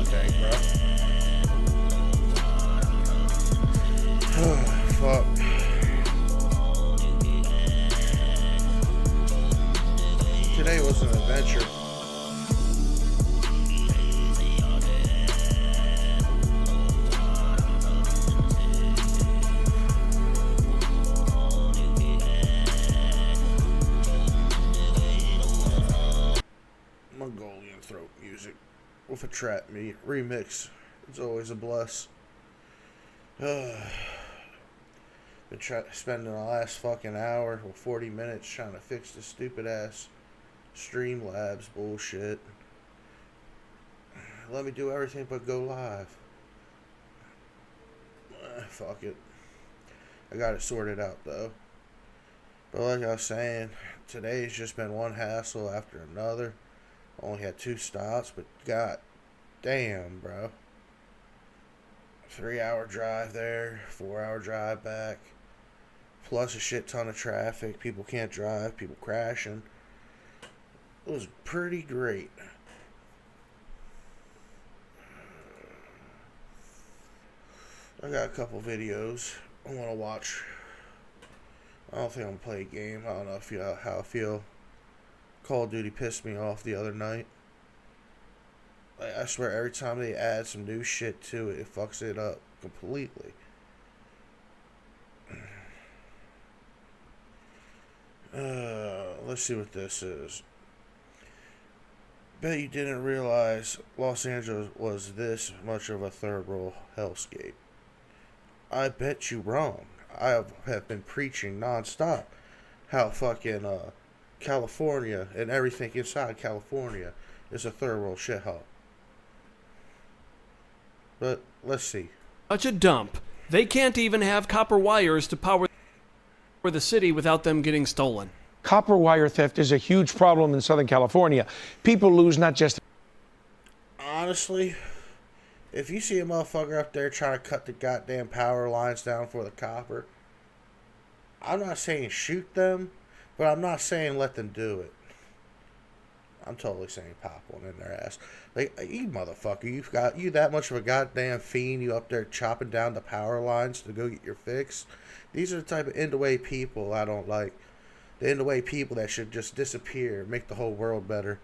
tank, bro. Fuck. Today was an adventure. Mongolian throat music with a trap meet remix. It's always a bless. Been spending the last fucking hour or 40 minutes trying to fix this stupid ass Streamlabs bullshit. Let me do everything but go live. Fuck it. I got it sorted out though. But like I was saying, today's just been one hassle after another. Only had 2 stops, but god damn, bro. 3-hour drive there, 4-hour drive back, plus a shit ton of traffic. People can't drive, people crashing. It was pretty great. I got a couple videos I want to watch. I don't think I'm gonna play a game. I don't know how I feel. Call of Duty pissed me off the other night. I swear every time they add some new shit to it, it fucks it up completely. Let's see what this is. Bet you didn't realize Los Angeles was this much of a third world hellscape. I bet you wrong. I have been preaching nonstop how fucking California and everything inside California is a third world shithole. But let's see. Such a dump. They can't even have copper wires to power the city without them getting stolen. Copper wire theft is a huge problem in Southern California. People lose not just... Honestly, if you see a motherfucker up there trying to cut the goddamn power lines down for the copper, I'm not saying shoot them, but I'm not saying let them do it. I'm totally saying pop one in their ass. Like, you motherfucker, you that much of a goddamn fiend, you up there chopping down the power lines to go get your fix? These are the type of in-the-way people I don't like. The in-the-way people that should just disappear, make the whole world better.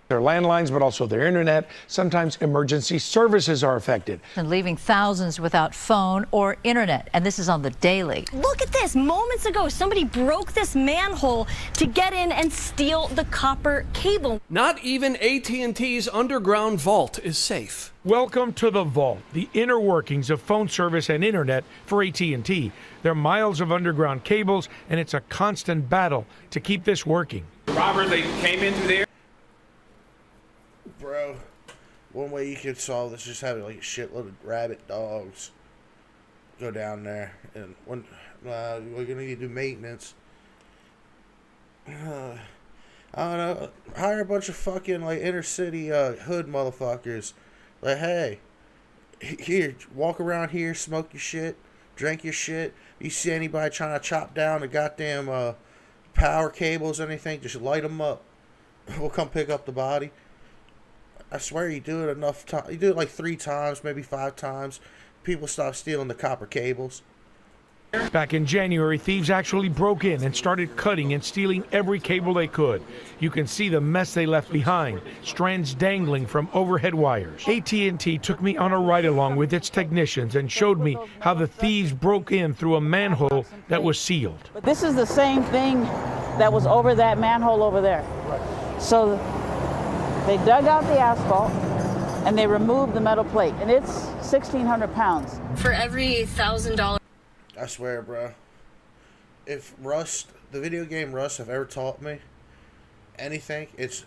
Their landlines, but also their internet. Sometimes emergency services are affected. And leaving thousands without phone or internet. And this is on the daily. Look at this. Moments ago, somebody broke this manhole to get in and steal the copper cable. Not even AT&T's underground vault is safe. Welcome to the vault, the inner workings of phone service and internet for AT&T. There are miles of underground cables, and it's a constant battle to keep this working. Robert, they came in through there. Bro, one way you could solve this is just having like a shitload of rabid dogs go down there, and when we're gonna need to do maintenance. I don't know. Hire a bunch of fucking like inner city hood motherfuckers. Like, hey, here, walk around here, smoke your shit, drink your shit. You see anybody trying to chop down the goddamn power cables or anything, just light them up. We'll come pick up the body. I swear you do it enough times. You do it like 3 times, maybe 5 times. People stop stealing the copper cables. Back in January, thieves actually broke in and started cutting and stealing every cable they could. You can see the mess they left behind, strands dangling from overhead wires. AT&T took me on a ride-along with its technicians and showed me how the thieves broke in through a manhole that was sealed. But this is the same thing that was over that manhole over there. So they dug out the asphalt and they removed the metal plate, and it's 1,600 pounds. For every $1,000. I swear, bro. If Rust, the video game Rust, have ever taught me anything, it's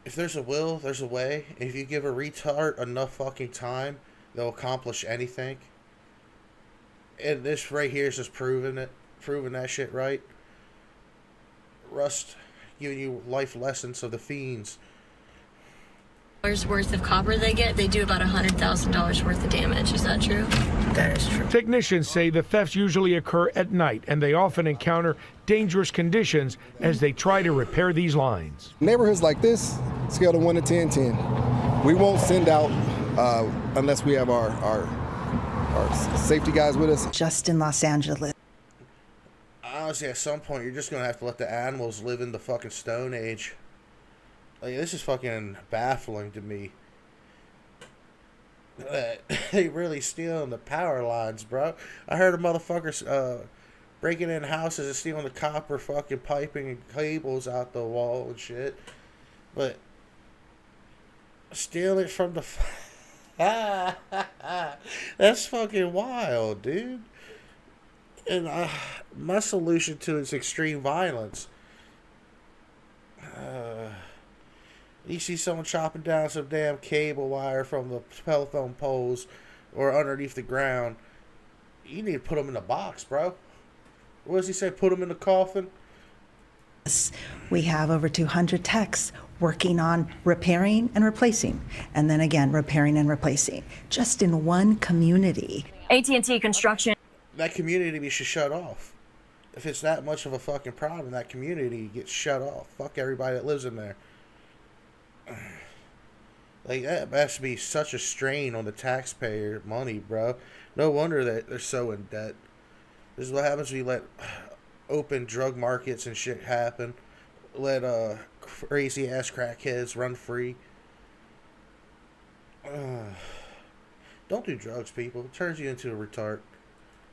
if there's a will, there's a way. If you give a retard enough fucking time, they'll accomplish anything. And this right here is just proving that shit right. Rust giving you life lessons of the fiends. Worth of copper they get, they do about $100,000 worth of damage. Is that true? That is true. Technicians say the thefts usually occur at night, and they often encounter dangerous conditions as they try to repair these lines. Neighborhoods like this, scale of 1 to 10, 10. We won't send out unless we have our safety guys with us. Just in Los Angeles. Honestly, at some point, you're just gonna have to let the animals live in the fucking Stone Age. Like, this is fucking baffling to me. They really stealing the power lines, bro. I heard of motherfuckers breaking in houses and stealing the copper fucking piping and cables out the wall and shit. But steal it from the... That's fucking wild, dude. And my solution to it is extreme violence. You see someone chopping down some damn cable wire from the telephone poles or underneath the ground, you need to put them in a box, bro. What does he say? Put them in the coffin? We have over 200 techs working on repairing and replacing, and then again repairing and replacing, just in one community. AT&T Construction. That community should shut off. If it's that much of a fucking problem, that community gets shut off. Fuck everybody that lives in there. Like, that must be such a strain on the taxpayer money, bro. No wonder that they're so in debt. This is what happens when you let open drug markets and shit happen. Let crazy ass crackheads run free. Don't do drugs, people. It turns you into a retard.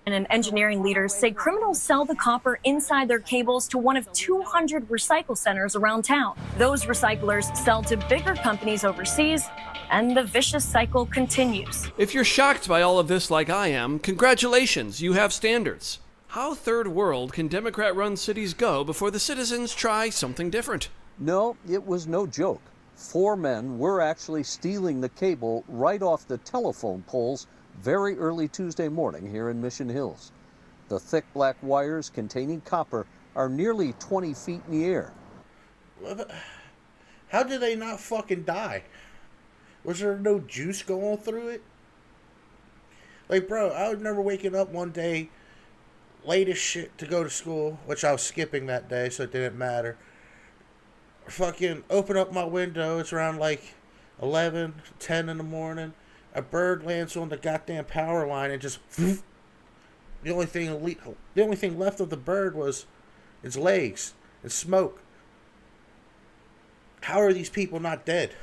And engineering leaders say criminals sell the copper inside their cables to one of 200 recycle centers around town. Those recyclers sell to bigger companies overseas, and the vicious cycle continues. If you're shocked by all of this like I am, congratulations, you have standards. How third world can Democrat-run cities go before the citizens try something different? No, it was no joke. 4 men were actually stealing the cable right off the telephone poles very early Tuesday morning here in Mission Hills. The thick black wires containing copper are nearly 20 feet in the air. How did they not fucking die? Was there no juice going through it? Like, bro, I remember waking up one day, late as shit to go to school, which I was skipping that day, so it didn't matter. Fucking open up my window, it's around like 11, 10 in the morning. A bird lands on the goddamn power line and just... The only thing left of the bird was its legs and smoke. How are these people not dead?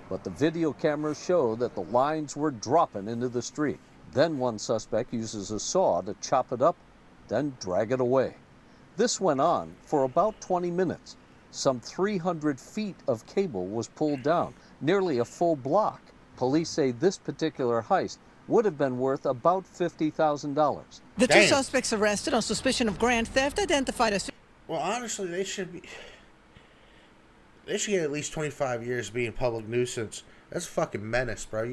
But the video cameras show that the lines were dropping into the street. Then one suspect uses a saw to chop it up, then drag it away. This went on for about 20 minutes. Some 300 feet of cable was pulled down, nearly a full block. Police say this particular heist would have been worth about $50,000. The 2 suspects arrested on suspicion of grand theft identified as... Well, honestly, they should get at least 25 years being public nuisance. That's a fucking menace, bro.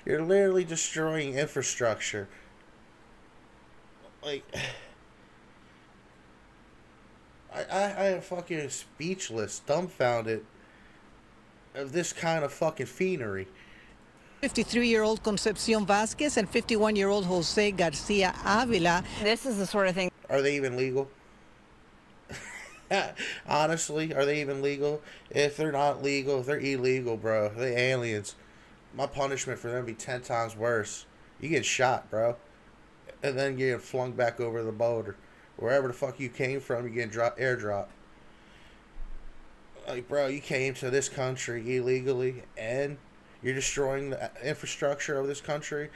You're literally destroying infrastructure. Like... I am fucking speechless, dumbfounded of this kind of fucking fiendry. 53-year-old Concepcion Vasquez and 51-year-old Jose Garcia Avila. This is the sort of thing. Are they even legal? Honestly, are they even legal? If they're not legal, if they're illegal, bro, they aliens. My punishment for them would be 10 times worse. You get shot, bro. And then you get flung back over the border. Wherever the fuck you came from, you get airdrop. Like, bro, you came to this country illegally and you're destroying the infrastructure of this country.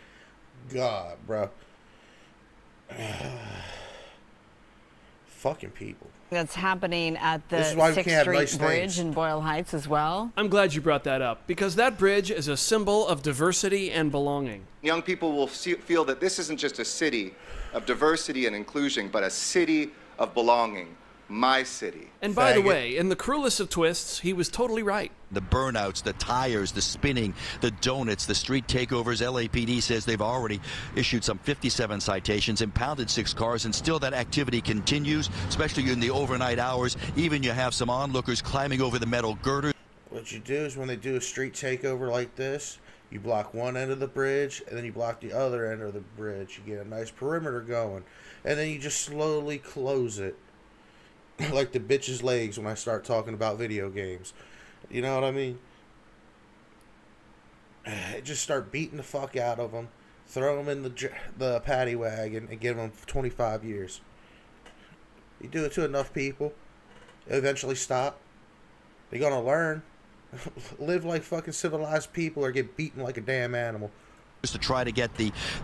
God, bro. Fucking people. That's happening at the 6th Street Bridge in Boyle Heights as well. I'm glad you brought that up, because that bridge is a symbol of diversity and belonging. Young people will feel that this isn't just a city of diversity and inclusion, but a city of belonging. My city. And by the way, in the cruelest of twists, he was totally right. The burnouts, the tires, the spinning, the donuts, the street takeovers. LAPD says they've already issued some 57 citations, impounded 6 cars, and still that activity continues, especially in the overnight hours. Even you have some onlookers climbing over the metal girders. What you do is when they do a street takeover like this, you block one end of the bridge, and then you block the other end of the bridge. You get a nice perimeter going, and then you just slowly close it. Like the bitch's legs when I start talking about video games. You know what I mean? just start beating the fuck out of them, throw them in the paddy wagon, and give them 25 years. You do it to enough people, it'll eventually stop. They're gonna learn. Live like fucking civilized people or get beaten like a damn animal. To try to get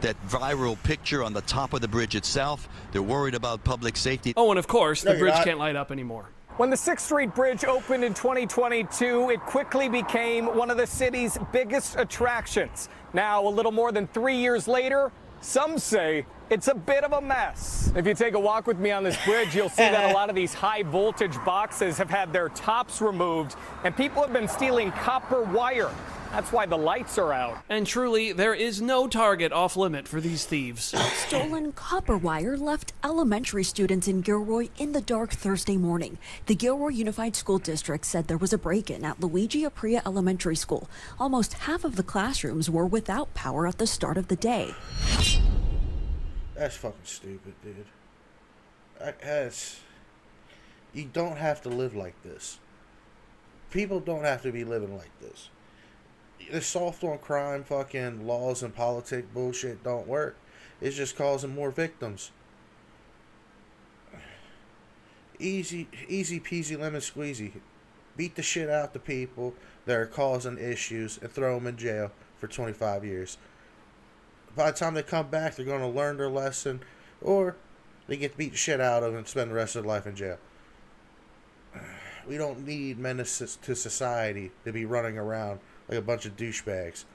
that viral picture on the top of the bridge itself. They're worried about public safety. Oh, and of course, the bridge can't light up anymore. When the 6th Street Bridge opened in 2022, it quickly became one of the city's biggest attractions. Now, a little more than 3 years later, some say it's a bit of a mess. If you take a walk with me on this bridge, you'll see that a lot of these high voltage boxes have had their tops removed, and people have been stealing copper wire. That's why the lights are out. And truly, there is no target off limit for these thieves. Stolen copper wire left elementary students in Gilroy in the dark Thursday morning. The Gilroy Unified School District said there was a break-in at Luigi Apria Elementary School. Almost half of the classrooms were without power at the start of the day. That's fucking stupid, dude. You don't have to live like this. People don't have to be living like this. The soft on crime fucking laws and politic bullshit don't work. It's just causing more victims. Easy peasy lemon squeezy. Beat the shit out the people that are causing issues and throw them in jail for 25 years. By the time they come back, they're going to learn their lesson, or they get to beat the shit out of them and spend the rest of their life in jail. We don't need menaces to society to be running around like a bunch of douchebags.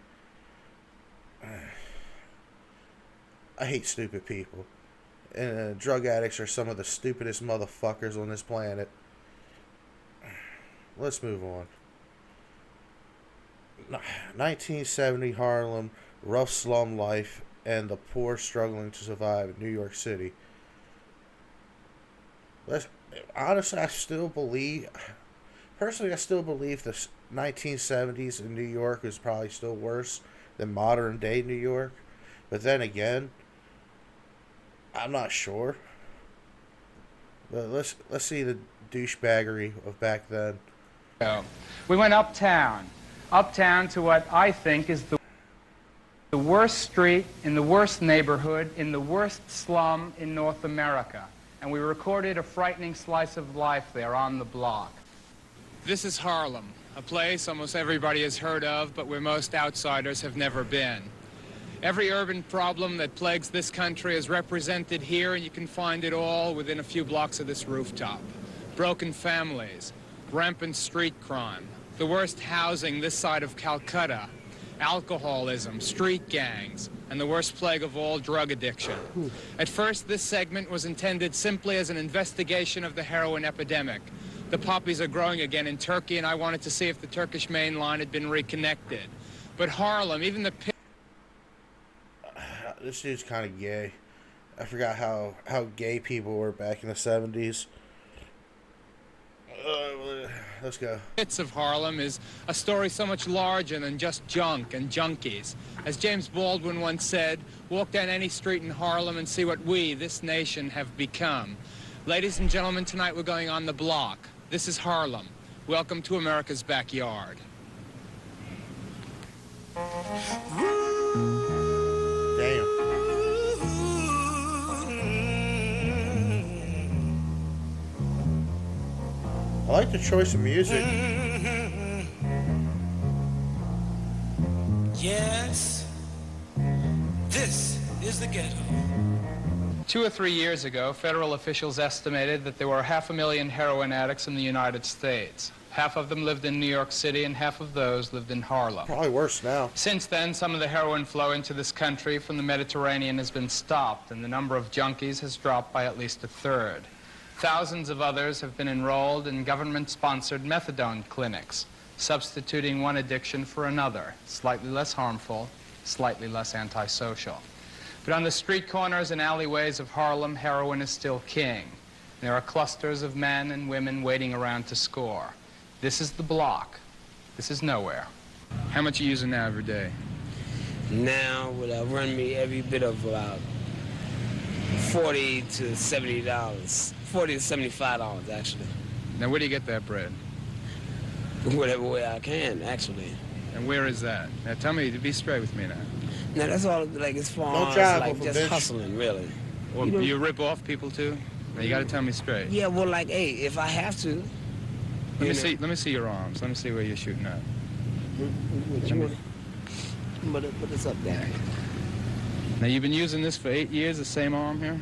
I hate stupid people. And drug addicts are some of the stupidest motherfuckers on this planet. Let's move on. 1970 Harlem, rough slum life, and the poor struggling to survive in New York City. Honestly, I still believe the 1970s in New York is probably still worse than modern day New York. But then again, I'm not sure. But let's see the douchebaggery of back then. We went uptown to what I think is the worst street in the worst neighborhood in the worst slum in North America. And we recorded a frightening slice of life there on the block. This is Harlem, a place almost everybody has heard of, but where most outsiders have never been. Every urban problem that plagues this country is represented here, and you can find it all within a few blocks of this rooftop. Broken families, rampant street crime, the worst housing this side of Calcutta, alcoholism, street gangs, and the worst plague of all, drug addiction. At first, this segment was intended simply as an investigation of the heroin epidemic. The poppies are growing again in Turkey, and I wanted to see if the Turkish main line had been reconnected. But Harlem, even the... This dude's kind of gay. I forgot how gay people were back in the 70s. Let's go. Bits of Harlem is a story so much larger than just junk and junkies. As James Baldwin once said, walk down any street in Harlem and see what we, this nation, have become. Ladies and gentlemen, tonight we're going on the block. This is Harlem. Welcome to America's backyard. Damn. I like the choice of music. Yes, this is the ghetto. 2 or 3 years ago, federal officials estimated that there were 500,000 heroin addicts in the United States. Half of them lived in New York City, and half of those lived in Harlem. Probably worse now. Since then, some of the heroin flow into this country from the Mediterranean has been stopped, and the number of junkies has dropped by at least a third. Thousands of others have been enrolled in government-sponsored methadone clinics, substituting one addiction for another, slightly less harmful, slightly less antisocial. But on the street corners and alleyways of Harlem, heroin is still king. There are clusters of men and women waiting around to score. This is the block. This is nowhere. How much are you using now every day? Now, will run me every bit of about $40 to $70. $40 to $75, actually. Now, where do you get that bread? Whatever way I can, actually. And where is that? Now tell me, be straight with me now. Now that's all like as far Don't as drive like off a just bitch. hustling, really. Or You know- you rip off people too? Now you gotta tell me straight. Yeah, well, like, hey, if I have to. Let me see your arms. Let me see where you're shooting at. What you want? But it's up there. Now you've been using this for 8 years, the same arm here?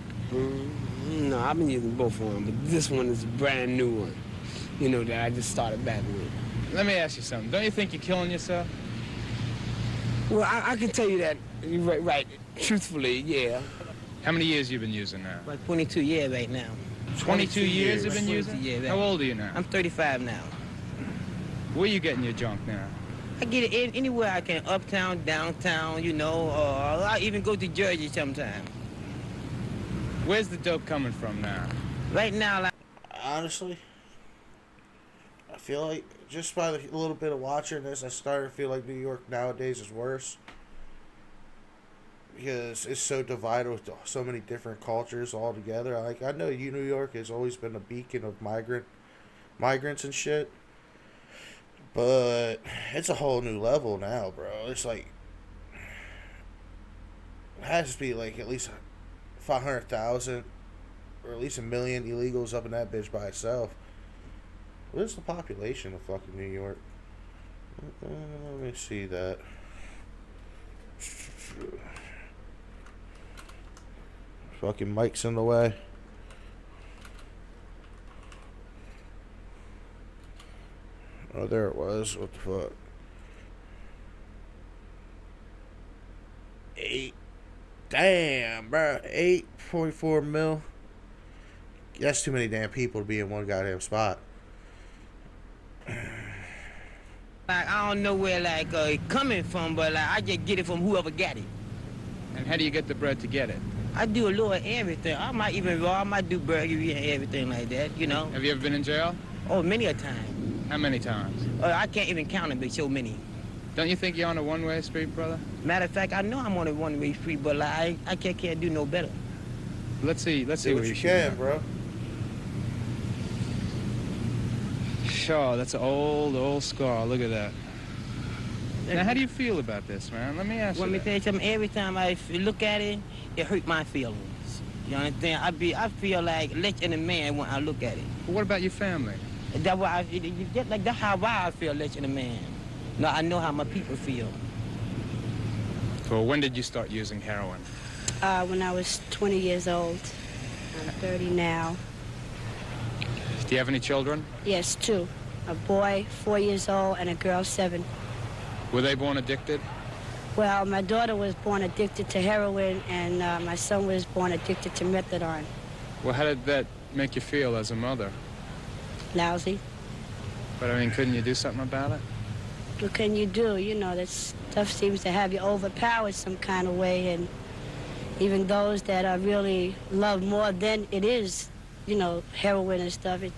No, I've been using both of them, but this one is a brand new one. You know, that I just started back with. Let me ask you something. Don't you think you're killing yourself? Well, I can tell you that, right, truthfully, yeah. How many years you been using now? Like 22 years right now. 22 years you've been 22 using? years, right. How old are you now? I'm 35 now. Where you getting your junk now? I get it anywhere I can, uptown, downtown, you know, or I even go to Jersey sometime. Where's the dope coming from now? Right now, like... Honestly, I feel like just by the little bit of watching this, I started to feel like New York nowadays is worse. Because it's so divided with so many different cultures all together. Like, I know New York has always been a beacon of migrants and shit. But it's a whole new level now, bro. It's like, it has to be like at least 500,000 or at least 1 million illegals up in that bitch by itself. What is the population of fucking New York? Let me see that. Fucking Mike's in the way. Oh, there it was. What the fuck? 8. Damn, bro. 8.4 mil. That's too many damn people to be in one goddamn spot. Like, I don't know where, like, it coming from, but, like, I just get it from whoever got it. And how do you get the bread to get it? I do a little of everything. I might even rob, I might do burglary and everything like that, you know. Have you ever been in jail? Oh, many a time. How many times? I can't even count them, but so many. Don't you think you're on a one-way street, brother? Matter of fact, I know I'm on a one-way street, but like, I can't do no better. Let's see Do where what you can, bro. Sure, that's an old scar. Look at that. Now, how do you feel about this, man? Let me ask you. Let me tell you something. Every time I look at it, it hurt my feelings. You understand? I feel like less than a man when I look at it. But what about your family? That's why that's how I feel less than a man. No, I know how my people feel. Well, when did you start using heroin? When I was 20 years old. I'm 30 now. Do you have any children? Yes, 2. A boy, 4 years old, and a girl, 7. Were they born addicted? Well, my daughter was born addicted to heroin, and my son was born addicted to methadone. Well, how did that make you feel as a mother? Lousy. But, I mean, couldn't you do something about it? What can you do? You know, that stuff seems to have you overpowered some kind of way, and even those that are really loved more than it is, you know, heroin and stuff, it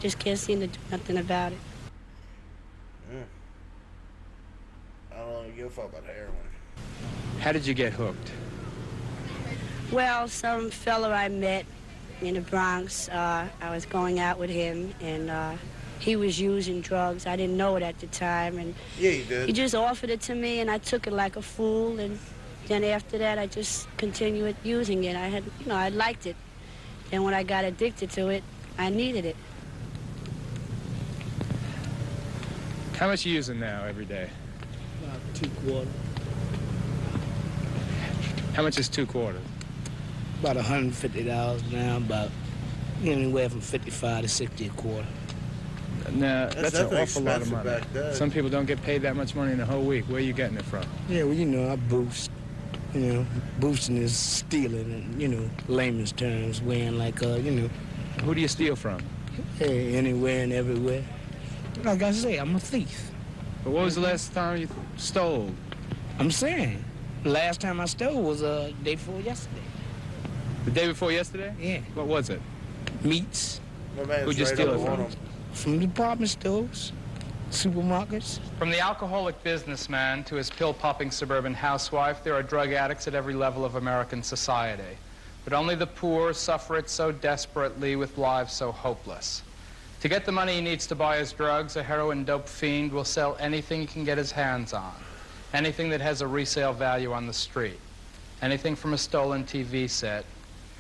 just can't seem to do nothing about it. I don't really give a fuck about heroin. How did you get hooked? Well, some fella I met in the Bronx, I was going out with him, and he was using drugs. I didn't know it at the time, and yeah, you did. He just offered it to me, and I took it like a fool, and then after that, I just continued using it. I liked it. Then when I got addicted to it, I needed it. How much are you using now every day? About 2 quarters. How much is 2 quarters? About $150 now, about anywhere from 55 to 60 a quarter. Now, that's an definitely awful lot of money. back then. Some people don't get paid that much money in a whole week. Where are you getting it from? Yeah, well, you know, I boost. You know, boosting is stealing, and you know, layman's terms, weighing like, you know. Who do you steal from? Hey, anywhere and everywhere. Like I say, I'm a thief. But what was the last time you stole? I'm saying, the last time I stole was day before yesterday. The day before yesterday? Yeah. What was it? Meats. Who'd you steal it from? From department stores, supermarkets. From the alcoholic businessman to his pill-popping suburban housewife, there are drug addicts at every level of American society. But only the poor suffer it so desperately with lives so hopeless. To get the money he needs to buy his drugs, a heroin dope fiend will sell anything he can get his hands on. Anything that has a resale value on the street. Anything from a stolen TV set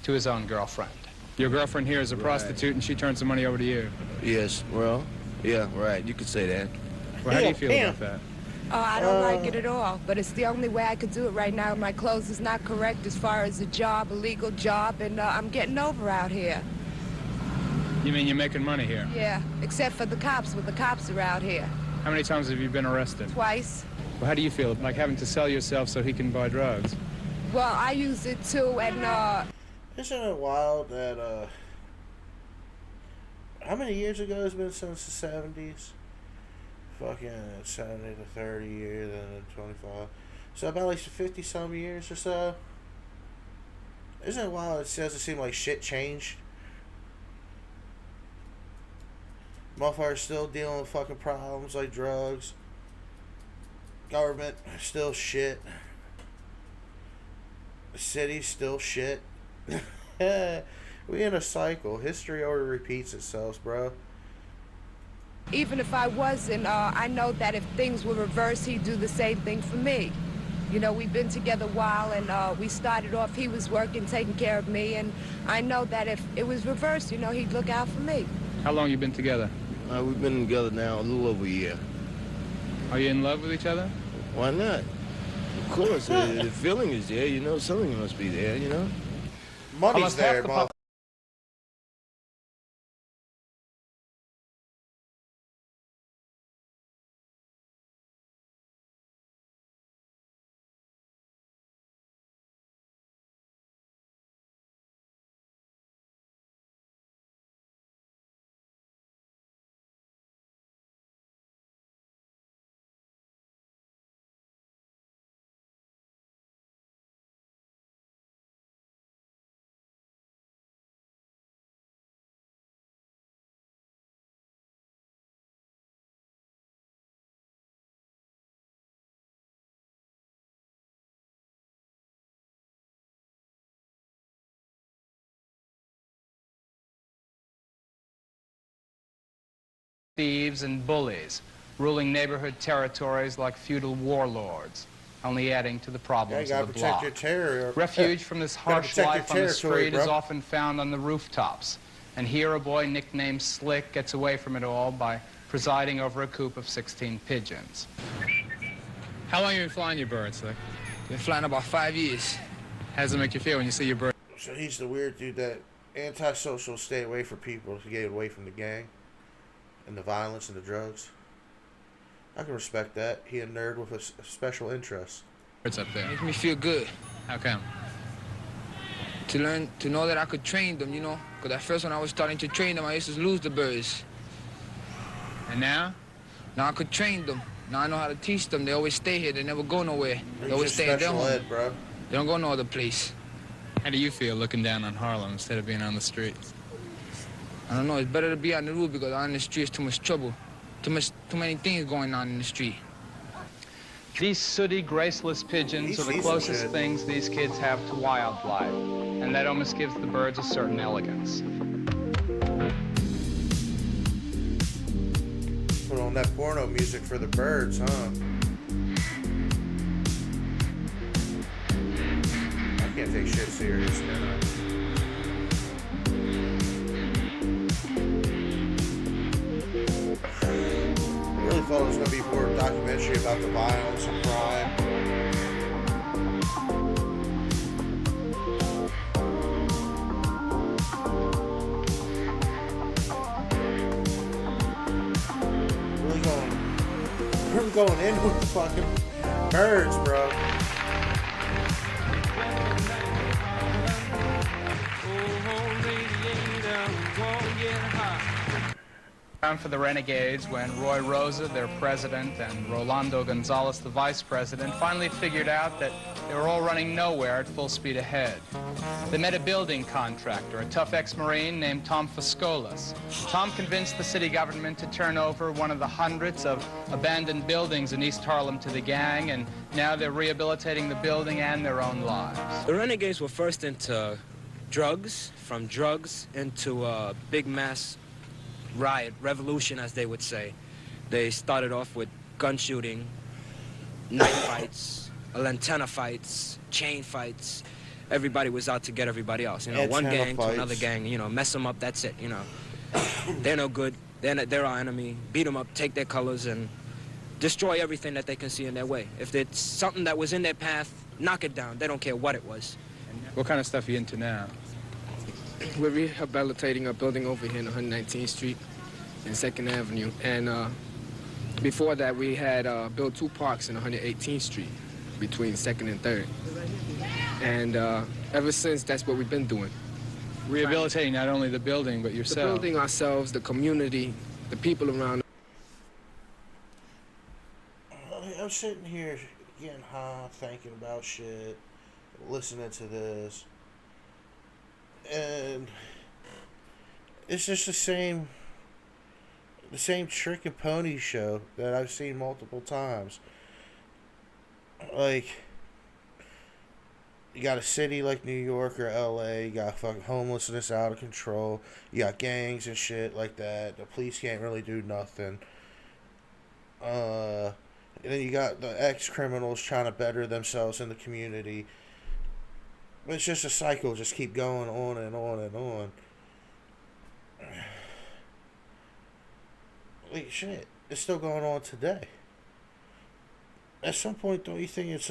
to his own girlfriend. Your girlfriend here is a prostitute, and she turns the money over to you. Yes, well, yeah, right. You could say that. Well, how do you feel about that? Oh, I don't like it at all, but it's the only way I could do it right now. My clothes is not correct as far as a job, a legal job, and I'm getting over out here. You mean you're making money here? Yeah, except for the cops, when the cops are out here. How many times have you been arrested? Twice. Well, how do you feel, like having to sell yourself so he can buy drugs? Well, I use it too, and Isn't it wild that, how many years ago has it been since the 70s? Fucking 70 to 30 years, then 25. So about like 50-some years or so. Isn't it wild? It doesn't seem like shit changed. Motherfuckers still dealing with fucking problems like drugs. Government still shit. The city's still shit. We in a cycle. History already repeats itself, bro. even if I wasn't, I know that if things were reversed, he'd do the same thing for me. You know, we've been together a while, and we started off, he was working, taking care of me, and I know that if it was reversed, you know, he'd look out for me. How long you been together? We've been together now a little over a year. Are you in love with each other? Why not? Of course, the feeling is there, you know, something must be there, you know? Money's there, Bob. Thieves and bullies, ruling neighborhood territories like feudal warlords, only adding to the problems of the block. Refuge from this harsh life on the street is often found on the rooftops, and here a boy nicknamed Slick gets away from it all by presiding over a coop of 16 pigeons. How long have you been flying your bird, Slick? Been flying about 5 years. How does it make you feel when you see your bird? So he's the weird dude that antisocial, stay away from people to get away from the gang and the violence and the drugs. I can respect that. He a nerd with a special interest. What's up there? Makes me feel good. How come? To know that I could train them, you know? Because at first when I was starting to train them, I used to lose the birds. And now? Now I could train them. Now I know how to teach them. They always stay here. They never go nowhere. They always stay at their home. Bro. They don't go no other place. How do you feel looking down on Harlem instead of being on the streets? I don't know. It's better to be on the roof because on the street is too much trouble. Too many things going on in the street. These sooty, graceless pigeons are the closest things these kids have to wildlife, and that almost gives the birds a certain elegance. Put on that porno music for the birds, huh? I can't take shit serious, can I? I really thought it was going to be more a documentary about the violence and crime. Really going in with the fucking birds, bro. For the Renegades when Roy Rosa, their president, and Rolando Gonzalez, the vice president, finally figured out that they were all running nowhere at full speed ahead. They met a building contractor, a tough ex-Marine named Tom Fascolas. Tom convinced the city government to turn over one of the hundreds of abandoned buildings in East Harlem to the gang, and now they're rehabilitating the building and their own lives. The Renegades were first into drugs, from drugs into big mass riot, revolution, as they would say. They started off with gun shooting, night fights, antenna fights, chain fights. Everybody was out to get everybody else. You know, one Antenna gang to another fights. gang. You know, mess them up. That's it. You know, they're no good. They're our enemy. Beat them up, take their colors, and destroy everything that they can see in their way. If it's something that was in their path, knock it down. They don't care what it was. What kind of stuff are you into now? We're rehabilitating a building over here on 119th Street and 2nd Avenue. And before that, we had built 2 parks in 118th Street between 2nd and 3rd. And ever since, that's what we've been doing. Rehabilitating not only the building, but The yourself. building ourselves, the community, the people around. I'm sitting here getting high, thinking about shit, listening to this, and it's just the same trick and pony show that I've seen multiple times. Like, you got a city like New York or LA, you got fucking homelessness out of control, you got gangs and shit like that, the police can't really do nothing. And then you got the ex-criminals trying to better themselves in the community. It's just a cycle, just keep going on and on and on. Like, shit, it's still going on today. At some point, don't you think it's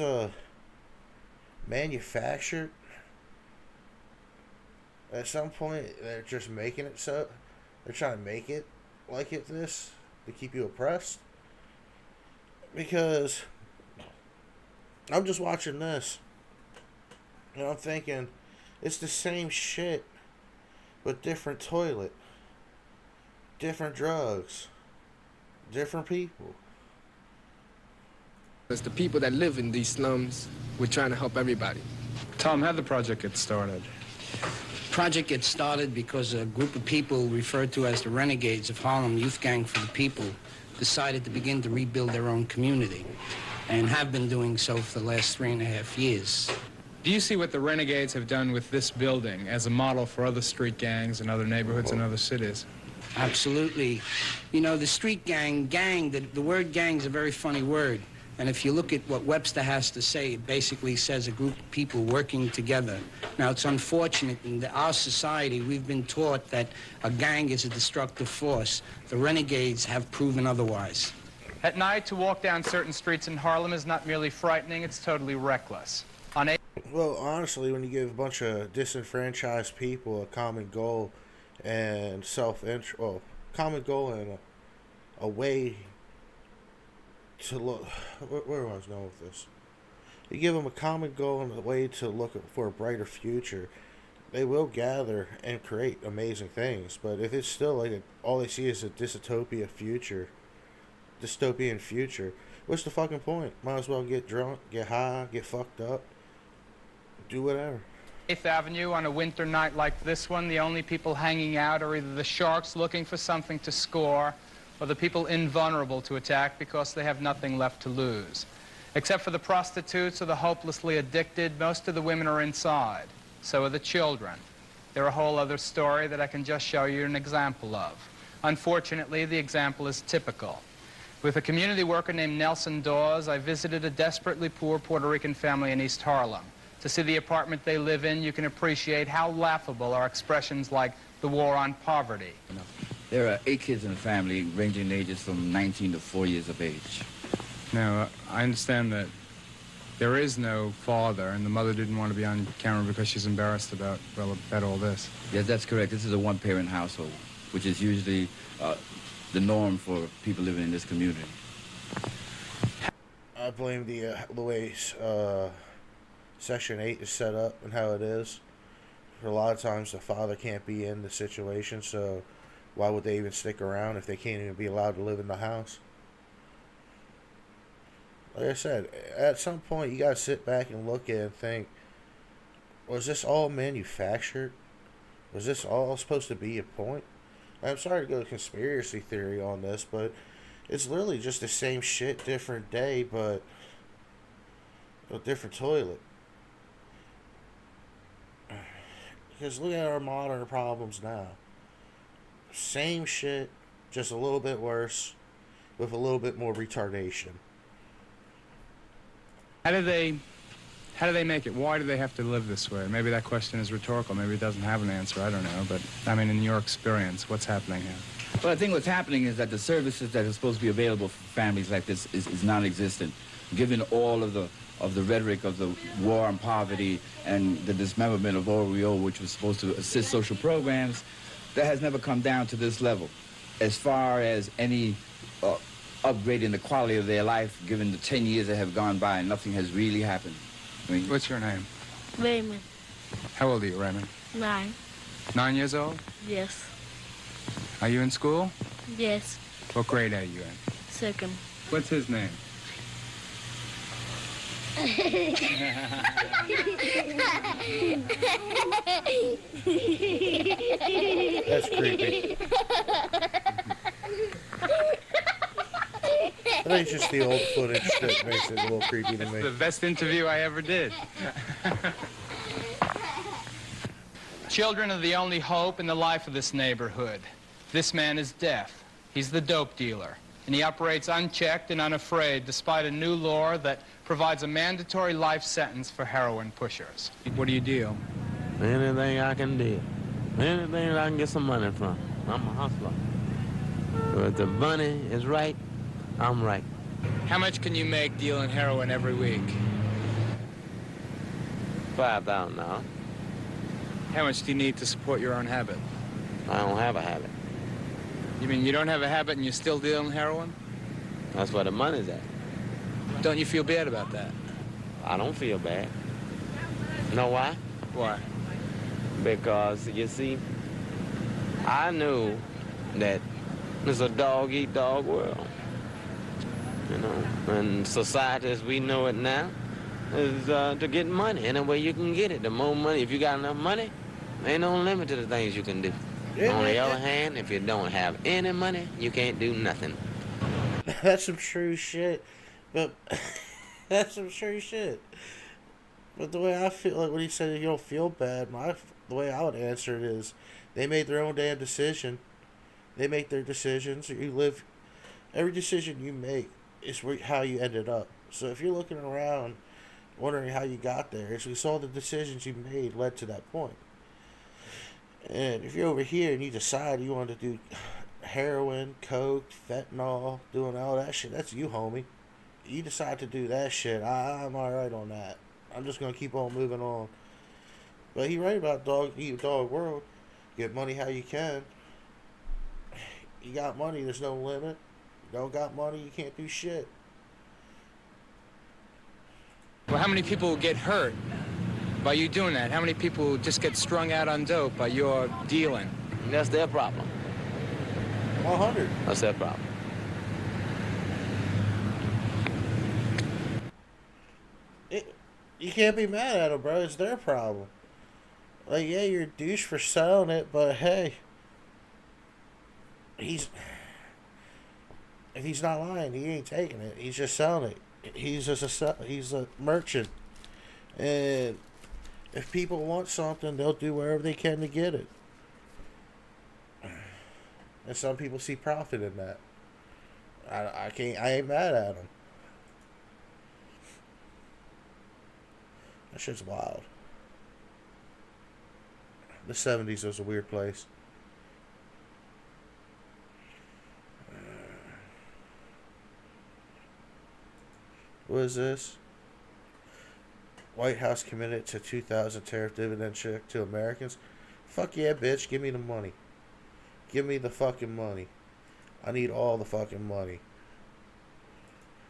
manufactured? At some point, they're just making it so. They're trying to make it like it this to keep you oppressed. Because I'm just watching this, and I'm thinking, it's the same shit, but different toilet, different drugs, different people. It's the people that live in these slums. We're trying to help everybody. Tom, how'd the project get started? Project gets started because a group of people referred to as the Renegades of Harlem, Youth Gang for the People, decided to begin to rebuild their own community and have been doing so for the last 3.5 years. Do you see what the Renegades have done with this building as a model for other street gangs in other neighborhoods and other cities? Absolutely. You know, the street gang, the word gang is a very funny word. And if you look at what Webster has to say, it basically says a group of people working together. Now, it's unfortunate in our society, we've been taught that a gang is a destructive force. The Renegades have proven otherwise. At night, to walk down certain streets in Harlem is not merely frightening, it's totally reckless. Well, honestly, when you give a bunch of disenfranchised people a common goal and self-interest, well, common goal and a way to look, where was I going with this? You give them a common goal and a way to look for a brighter future, they will gather and create amazing things. But if it's still like all they see is a dystopian future, what's the fucking point? Might as well get drunk, get high, get fucked up, do whatever. 8th Avenue on a winter night like this one, the only people hanging out are either the sharks looking for something to score or the people invulnerable to attack because they have nothing left to lose. Except for the prostitutes or the hopelessly addicted, most of the women are inside. So are the children. They're a whole other story that I can just show you an example of. Unfortunately, the example is typical. With a community worker named Nelson Dawes, I visited a desperately poor Puerto Rican family in East Harlem. To see the apartment they live in, you can appreciate how laughable are expressions like the war on poverty. There are 8 kids in the family, ranging in ages from 19 to 4 years of age. Now, I understand that there is no father, and the mother didn't want to be on camera because she's embarrassed about all this. Yes, that's correct. This is a one-parent household, which is usually the norm for people living in this community. I blame the way Section 8 is set up and how it is. For a lot of times, the father can't be in the situation, so why would they even stick around if they can't even be allowed to live in the house? Like I said, at some point, you gotta sit back and look at it and think, was this all manufactured? Was this all supposed to be a point? I'm sorry to go conspiracy theory on this, but it's literally just the same shit, different day, but a different toilet. Because look at our modern problems now. Same shit, just a little bit worse, with a little bit more retardation. How do they make it? Why do they have to live this way? Maybe that question is rhetorical. Maybe it doesn't have an answer. I don't know. But, I mean, in your experience, what's happening here? Well, I think what's happening is that the services that are supposed to be available for families like this is non-existent. Given all of the rhetoric of the war on poverty and the dismemberment of OREO, which was supposed to assist social programs, that has never come down to this level. As far as any upgrading the quality of their life, given the 10 years that have gone by and nothing has really happened. I mean, what's your name? Raymond. How old are you, Raymond? 9. 9 years old? Yes. Are you in school? Yes. What grade are you in? 2nd. What's his name? That's creepy. I think it's just the old footage that makes it a little creepy to me. The best interview I ever did. Children are the only hope in the life of this neighborhood. This man is deaf. He's the dope dealer. And he operates unchecked and unafraid despite a new law that provides a mandatory life sentence for heroin pushers. What do you deal? Anything I can deal. Anything that I can get some money from. I'm a hustler. If the money is right, I'm right. How much can you make dealing heroin every week? $5,000. How much do you need to support your own habit? I don't have a habit. You mean you don't have a habit and you're still dealing heroin? That's where the money's at. Don't you feel bad about that? I don't feel bad. You know why? Why? Because, you see, I knew that it's a dog-eat-dog world. You know, and society as we know it now is to get money. Any way you can get it. The more money, if you got enough money, ain't no limit to the things you can do. On the other hand, if you don't have any money, you can't do nothing. That's some true shit. But that's some true shit. But the way I feel, like when he said you don't feel bad, the way I would answer it is, they made their own damn decision. They make their decisions. You live. Every decision you make is how you ended up. So if you're looking around, wondering how you got there, it's because all the decisions you made led to that point. And if you're over here and you decide you want to do heroin, coke, fentanyl, doing all that shit, that's you, homie. You decide to do that shit, I'm alright on that. I'm just going to keep on moving on. But he right about dog world. Get money how you can. You got money, there's no limit. You don't got money, you can't do shit. Well, how many people get hurt by you doing that? How many people just get strung out on dope by your dealing? That's their problem. 100. That's their problem. You can't be mad at them, bro. It's their problem. Like, yeah, you're a douche for selling it, but hey, if he's not lying, he ain't taking it. He's just selling it. He's a merchant, and if people want something, they'll do wherever they can to get it. And some people see profit in that. I ain't mad at them. That shit's wild. The 70s was a weird place. What is this? White House committed to 2,000 tariff dividend check to Americans. Fuck yeah, bitch. Give me the money. Give me the fucking money. I need all the fucking money.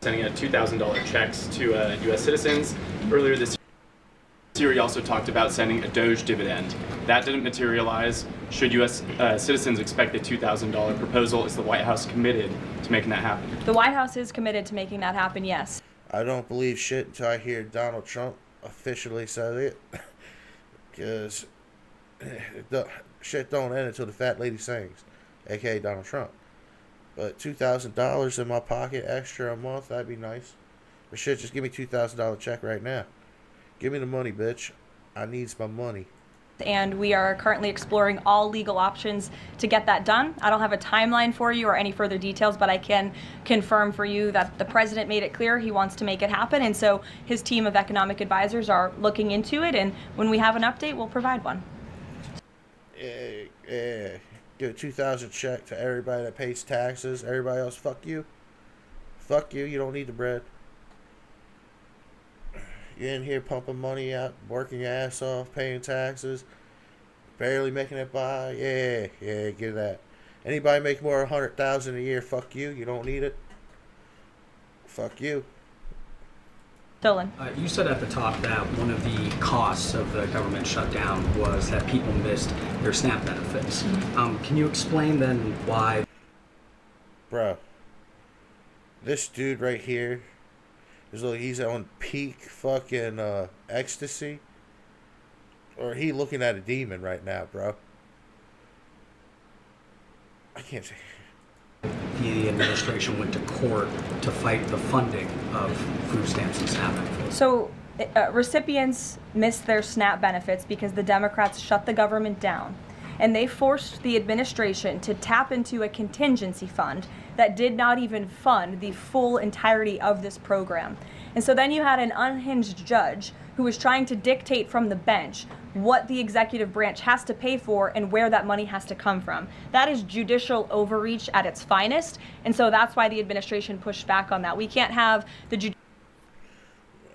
Sending out $2,000 checks to U.S. citizens. Earlier this year, he also talked about sending a Doge dividend. That didn't materialize. Should U.S. Citizens expect a $2,000 proposal? Is the White House committed to making that happen? The White House is committed to making that happen, yes. I don't believe shit until I hear Donald Trump officially say it. Because shit don't end until the fat lady sings, a.k.a. Donald Trump. But $2,000 in my pocket extra a month, that'd be nice. But shit, just give me $2,000 check right now. Give me the money, bitch. I needs my money. and we are currently exploring all legal options to get that done. I don't have a timeline for you or any further details, but I can confirm for you that the president made it clear he wants to make it happen, and so his team of economic advisors are looking into it, and when we have an update, we'll provide one. Yeah. Give a $2,000 check to everybody that pays taxes. Everybody else, fuck you. Fuck you. You don't need the bread. You're in here pumping money out, working your ass off, paying taxes, barely making it by. Yeah, get that. Anybody make more than $100,000 a year? Fuck you. You don't need it. Fuck you. Dylan. You said at the top that one of the costs of the government shutdown was that people missed their SNAP benefits. Can you explain then why? Bro, this dude right here is like he's on peak fucking ecstasy, or he looking at a demon right now, bro. I can't say. The administration went to court to fight the funding of food stamps and SNAP benefits. So recipients missed their SNAP benefits because the Democrats shut the government down, and they forced the administration to tap into a contingency fund that did not even fund the full entirety of this program. And so then you had an unhinged judge who was trying to dictate from the bench what the executive branch has to pay for and where that money has to come from. That is judicial overreach at its finest, and so that's why the administration pushed back on that. We can't have the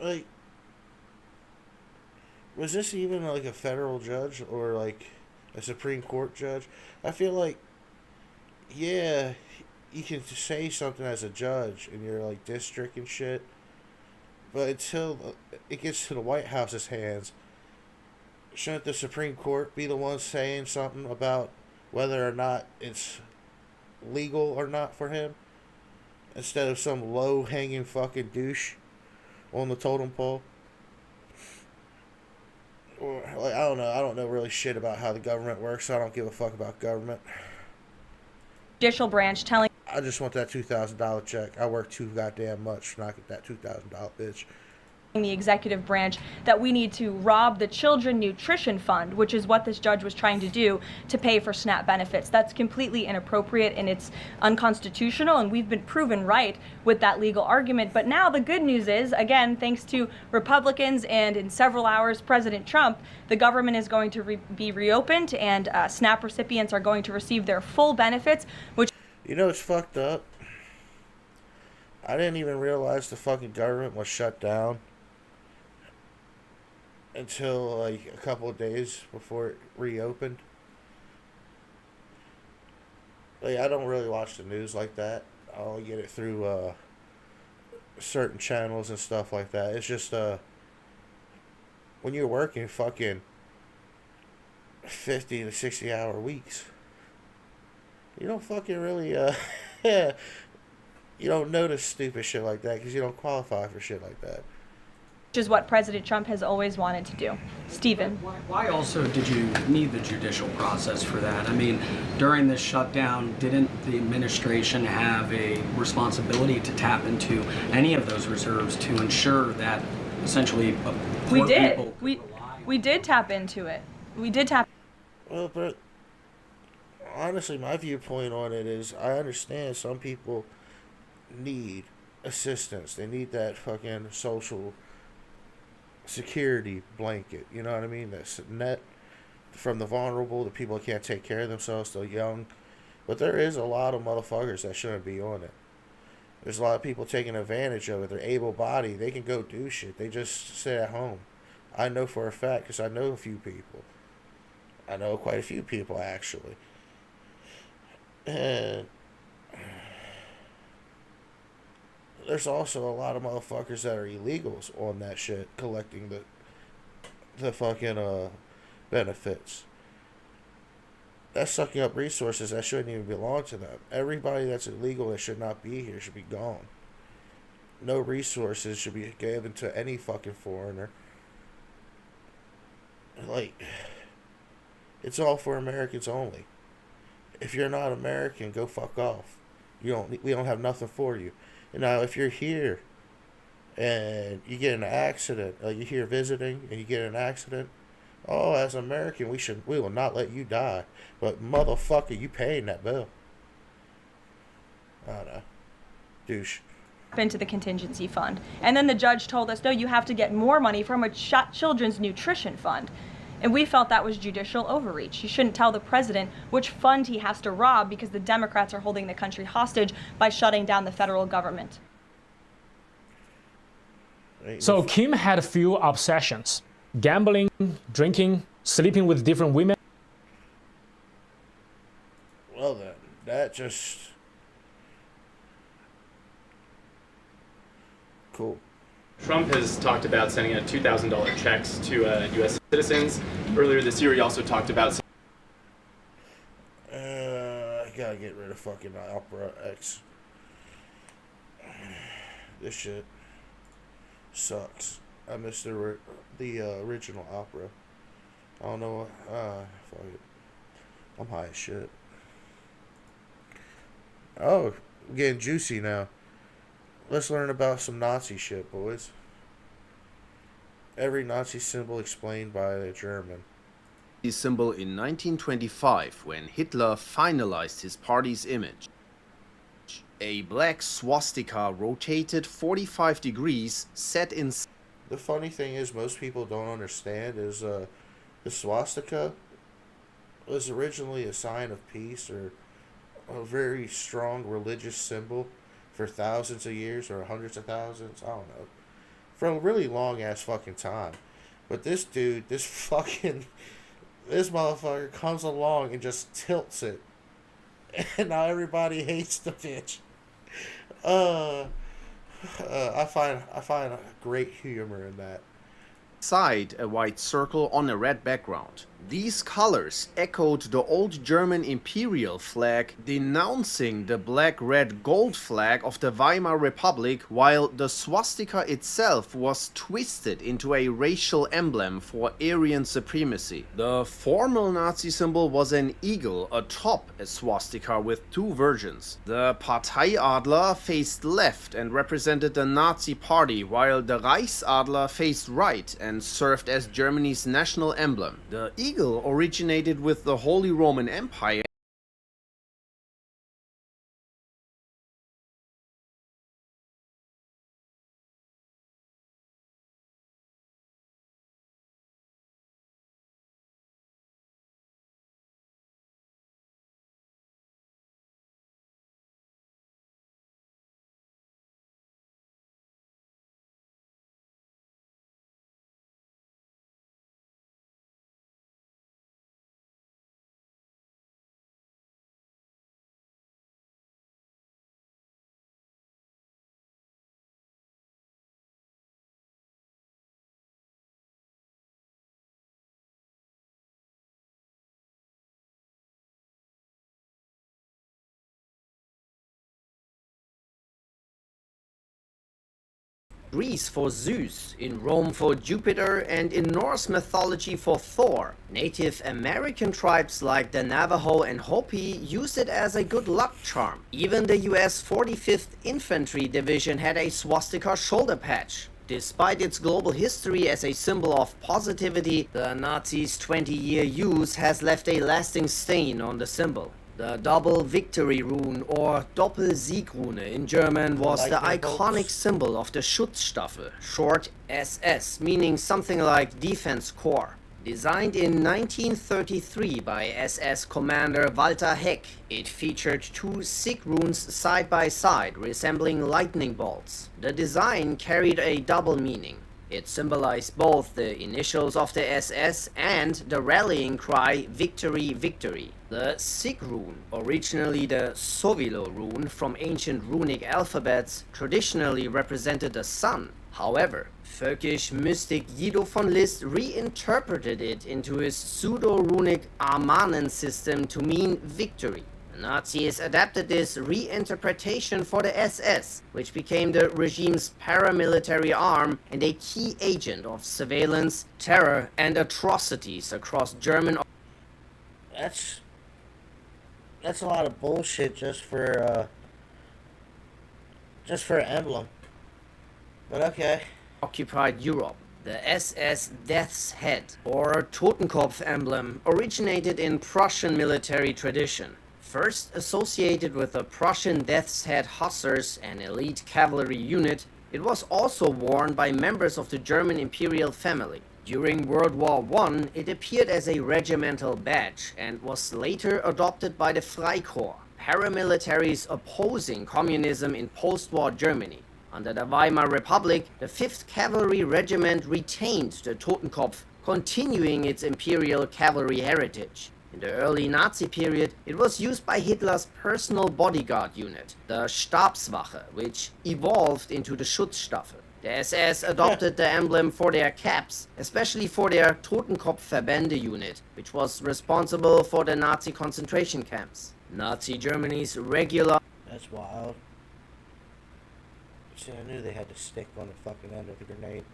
like, was this even like a federal judge or like a Supreme Court judge? I feel like, yeah, you can say something as a judge in your like district and shit, but until it gets to the White House's hands, shouldn't the Supreme Court be the one saying something about whether or not it's legal or not for him, instead of some low-hanging fucking douche on the totem pole? Or, like, I don't know. I don't know really shit about how the government works, so I don't give a fuck about government. judicial branch telling I just want that $2,000 check. I work too goddamn much to not get that $2,000 bitch. The executive branch that we need to rob the Children Nutrition Fund, which is what this judge was trying to do to pay for SNAP benefits. That's completely inappropriate and it's unconstitutional, and we've been proven right with that legal argument. But now the good news is, again, thanks to Republicans and in several hours President Trump, the government is going to be reopened, and SNAP recipients are going to receive their full benefits, which... You know, it's fucked up. I didn't even realize the fucking government was shut down until like a couple of days before it reopened. Like, I don't really watch the news like that. I only get it through certain channels and stuff like that. It's just when you're working fucking 50 to 60 hour weeks, you don't fucking really you don't notice stupid shit like that because you don't qualify for shit like that. Which is what President Trump has always wanted to do. Stephen. Why also did you need the judicial process for that? I mean, during this shutdown, didn't the administration have a responsibility to tap into any of those reserves to ensure that essentially we did. We did tap into it. We did tap. Well, but honestly, my viewpoint on it is I understand some people need assistance. They need that fucking social security blanket, you know what I mean? That's net from the vulnerable, the people that can't take care of themselves, still young. But there is a lot of motherfuckers that shouldn't be on it. There's a lot of people taking advantage of it. They're able-bodied. They can go do shit. They just sit at home. I know for a fact because I know a few people. I know quite a few people, actually. And there's also a lot of motherfuckers that are illegals on that shit, collecting the fucking benefits. That's sucking up resources that shouldn't even belong to them. Everybody that's illegal that should not be here should be gone. No resources should be given to any fucking foreigner. Like, it's all for Americans only. If you're not American, go fuck off. We don't have nothing for you. And now, if you're here and you get in an accident, you're here visiting and you get in an accident, Oh, as an American, we will not let you die. But motherfucker, you paying that bill. I don't know. Douche. Into the contingency fund. And then the judge told us, no, you have to get more money from a children's nutrition fund. And we felt that was judicial overreach. You shouldn't tell the president which fund he has to rob because the Democrats are holding the country hostage by shutting down the federal government. So Kim had a few obsessions: gambling, drinking, sleeping with different women. Well then, that just... Cool. Trump has talked about sending out $2,000 checks to U.S. citizens. Earlier this year, he also talked about... I gotta get rid of fucking Opera X. This shit sucks. I missed the original Opera. I don't know. Fuck it. I'm high as shit. Oh, I'm getting juicy now. Let's learn about some Nazi shit, boys. Every Nazi symbol explained by a German. The symbol in 1925 when Hitler finalized his party's image. A black swastika rotated 45 degrees set in... The funny thing is most people don't understand is the swastika was originally a sign of peace or a very strong religious symbol for thousands of years or hundreds of thousands, I don't know, for a really long ass fucking time. But this dude, this motherfucker comes along and just tilts it, and now everybody hates the bitch. I find great humor in that. Side a white circle on a red background. These colors echoed the old German imperial flag, denouncing the black-red-gold flag of the Weimar Republic, while the swastika itself was twisted into a racial emblem for Aryan supremacy. The formal Nazi symbol was an eagle atop a swastika with two versions. The Parteiadler faced left and represented the Nazi party, while the Reichsadler faced right and served as Germany's national emblem. The eagle originated with the Holy Roman Empire Greece for Zeus, in Rome for Jupiter, and in Norse mythology for Thor. Native American tribes like the Navajo and Hopi used it as a good luck charm. Even the US 45th Infantry Division had a swastika shoulder patch. Despite its global history as a symbol of positivity, the Nazis' 20-year use has left a lasting stain on the symbol. The double victory rune, or Doppelsiegrune in German, was the iconic symbol of the Schutzstaffel, short SS, meaning something like Defense Corps. Designed in 1933 by SS Commander Walter Heck, it featured two sig runes side by side, resembling lightning bolts. The design carried a double meaning. It symbolized both the initials of the SS and the rallying cry, "Victory, Victory." The sig rune, originally the Sovilo rune from ancient runic alphabets, traditionally represented the sun. However, Völkisch mystic Guido von List reinterpreted it into his pseudo-runic Armanen system to mean victory. The Nazis adapted this reinterpretation for the SS, which became the regime's paramilitary arm and a key agent of surveillance, terror, and atrocities across German... That's a lot of bullshit just for an emblem. But okay. Occupied Europe. The SS Death's Head, or Totenkopf emblem, originated in Prussian military tradition. First associated with the Prussian Death's Head Hussars, an elite cavalry unit, it was also worn by members of the German imperial family. During World War I, it appeared as a regimental badge and was later adopted by the Freikorps, paramilitaries opposing communism in post-war Germany. Under the Weimar Republic, the 5th Cavalry Regiment retained the Totenkopf, continuing its imperial cavalry heritage. In the early Nazi period, it was used by Hitler's personal bodyguard unit, the Stabswache, which evolved into the Schutzstaffel. The SS adopted the emblem for their caps, especially for their Totenkopfverbände unit, which was responsible for the Nazi concentration camps. Nazi Germany's regular... That's wild. See, I knew they had to stick on the fucking end of the grenade.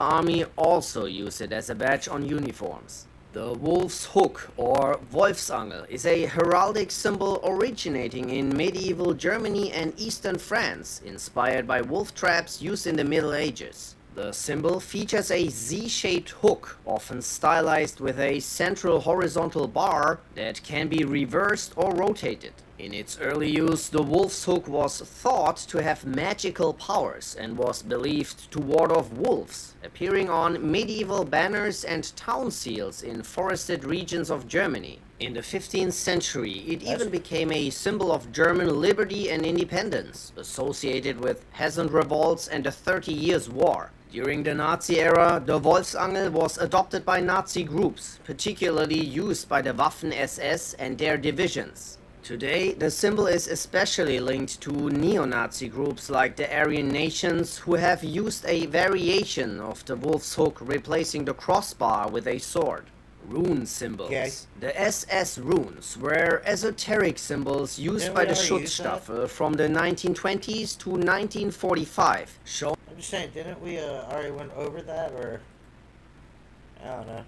Army also used it as a badge on uniforms. The wolf's hook, or Wolfsangel, is a heraldic symbol originating in medieval Germany and eastern France, inspired by wolf traps used in the Middle Ages. The symbol features a Z-shaped hook, often stylized with a central horizontal bar that can be reversed or rotated. In its early use, the wolf's hook was thought to have magical powers and was believed to ward off wolves, appearing on medieval banners and town seals in forested regions of Germany. In the 15th century, it even became a symbol of German liberty and independence, associated with peasant revolts and the 30 Years' War. During the Nazi era, the Wolfsangel was adopted by Nazi groups, particularly used by the Waffen-SS and their divisions. Today, the symbol is especially linked to neo-Nazi groups like the Aryan Nations, who have used a variation of the wolf's hook, replacing the crossbar with a sword. Rune symbols. Okay. The SS runes were esoteric symbols used by the Schutzstaffel from the 1920s to 1945. I'm just saying, didn't we already went over that, or... I don't know.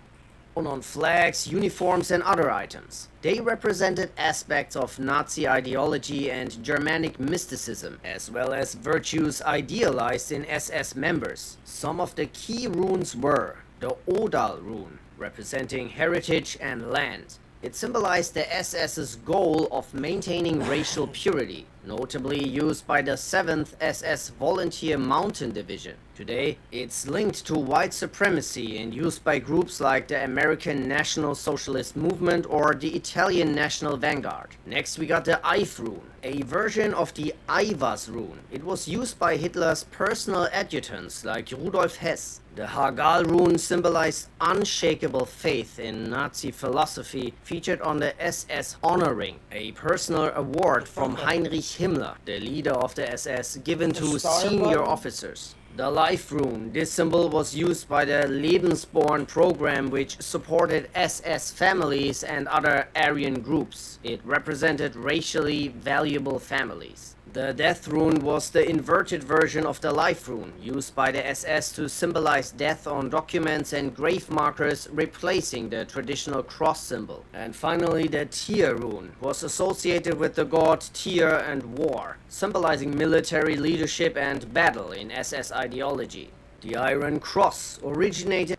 On flags, uniforms, and other items. They represented aspects of Nazi ideology and Germanic mysticism, as well as virtues idealized in SS members. Some of the key runes were the Odal rune, representing heritage and land. It symbolized the SS's goal of maintaining racial purity, notably used by the 7th SS Volunteer Mountain Division. Today, it's linked to white supremacy and used by groups like the American National Socialist Movement or the Italian National Vanguard. Next, we got the Eif rune, a version of the Eivas rune. It was used by Hitler's personal adjutants like Rudolf Hess. The Hagal rune symbolized unshakable faith in Nazi philosophy, featured on the SS Honor Ring, a personal award from Heinrich Himmler, the leader of the SS, given to senior officers. The Life rune. This symbol was used by the Lebensborn program, which supported SS families and other Aryan groups. It represented racially valuable families. The Death rune was the inverted version of the Life rune, used by the SS to symbolize death on documents and grave markers, replacing the traditional cross symbol. And finally, the Tyr rune was associated with the god Tyr and war, symbolizing military leadership and battle in SS ideology. The Iron Cross originated...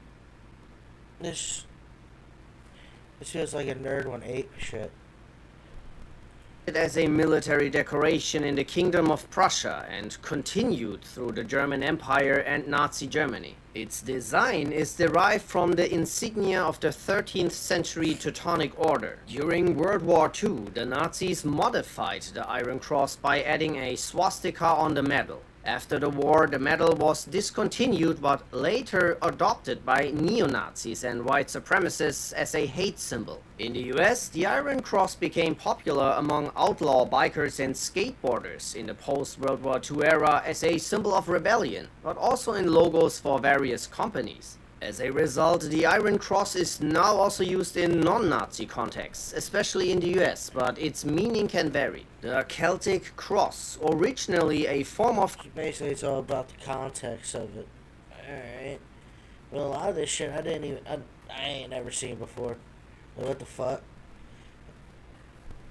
This feels like a nerd one ape shit. As a military decoration in the Kingdom of Prussia and continued through the German Empire and Nazi Germany. Its design is derived from the insignia of the 13th century Teutonic Order. During World War II, the Nazis modified the Iron Cross by adding a swastika on the medal. After the war, the medal was discontinued but later adopted by neo-Nazis and white supremacists as a hate symbol. In the US, the Iron Cross became popular among outlaw bikers and skateboarders in the post-World War II era as a symbol of rebellion, but also in logos for various companies. As a result, the Iron Cross is now also used in non-Nazi contexts, especially in the US, but its meaning can vary. The Celtic Cross, originally a form of... Basically, it's all about the context of it. Alright. Well, a lot of this shit I ain't never seen before. What the fuck?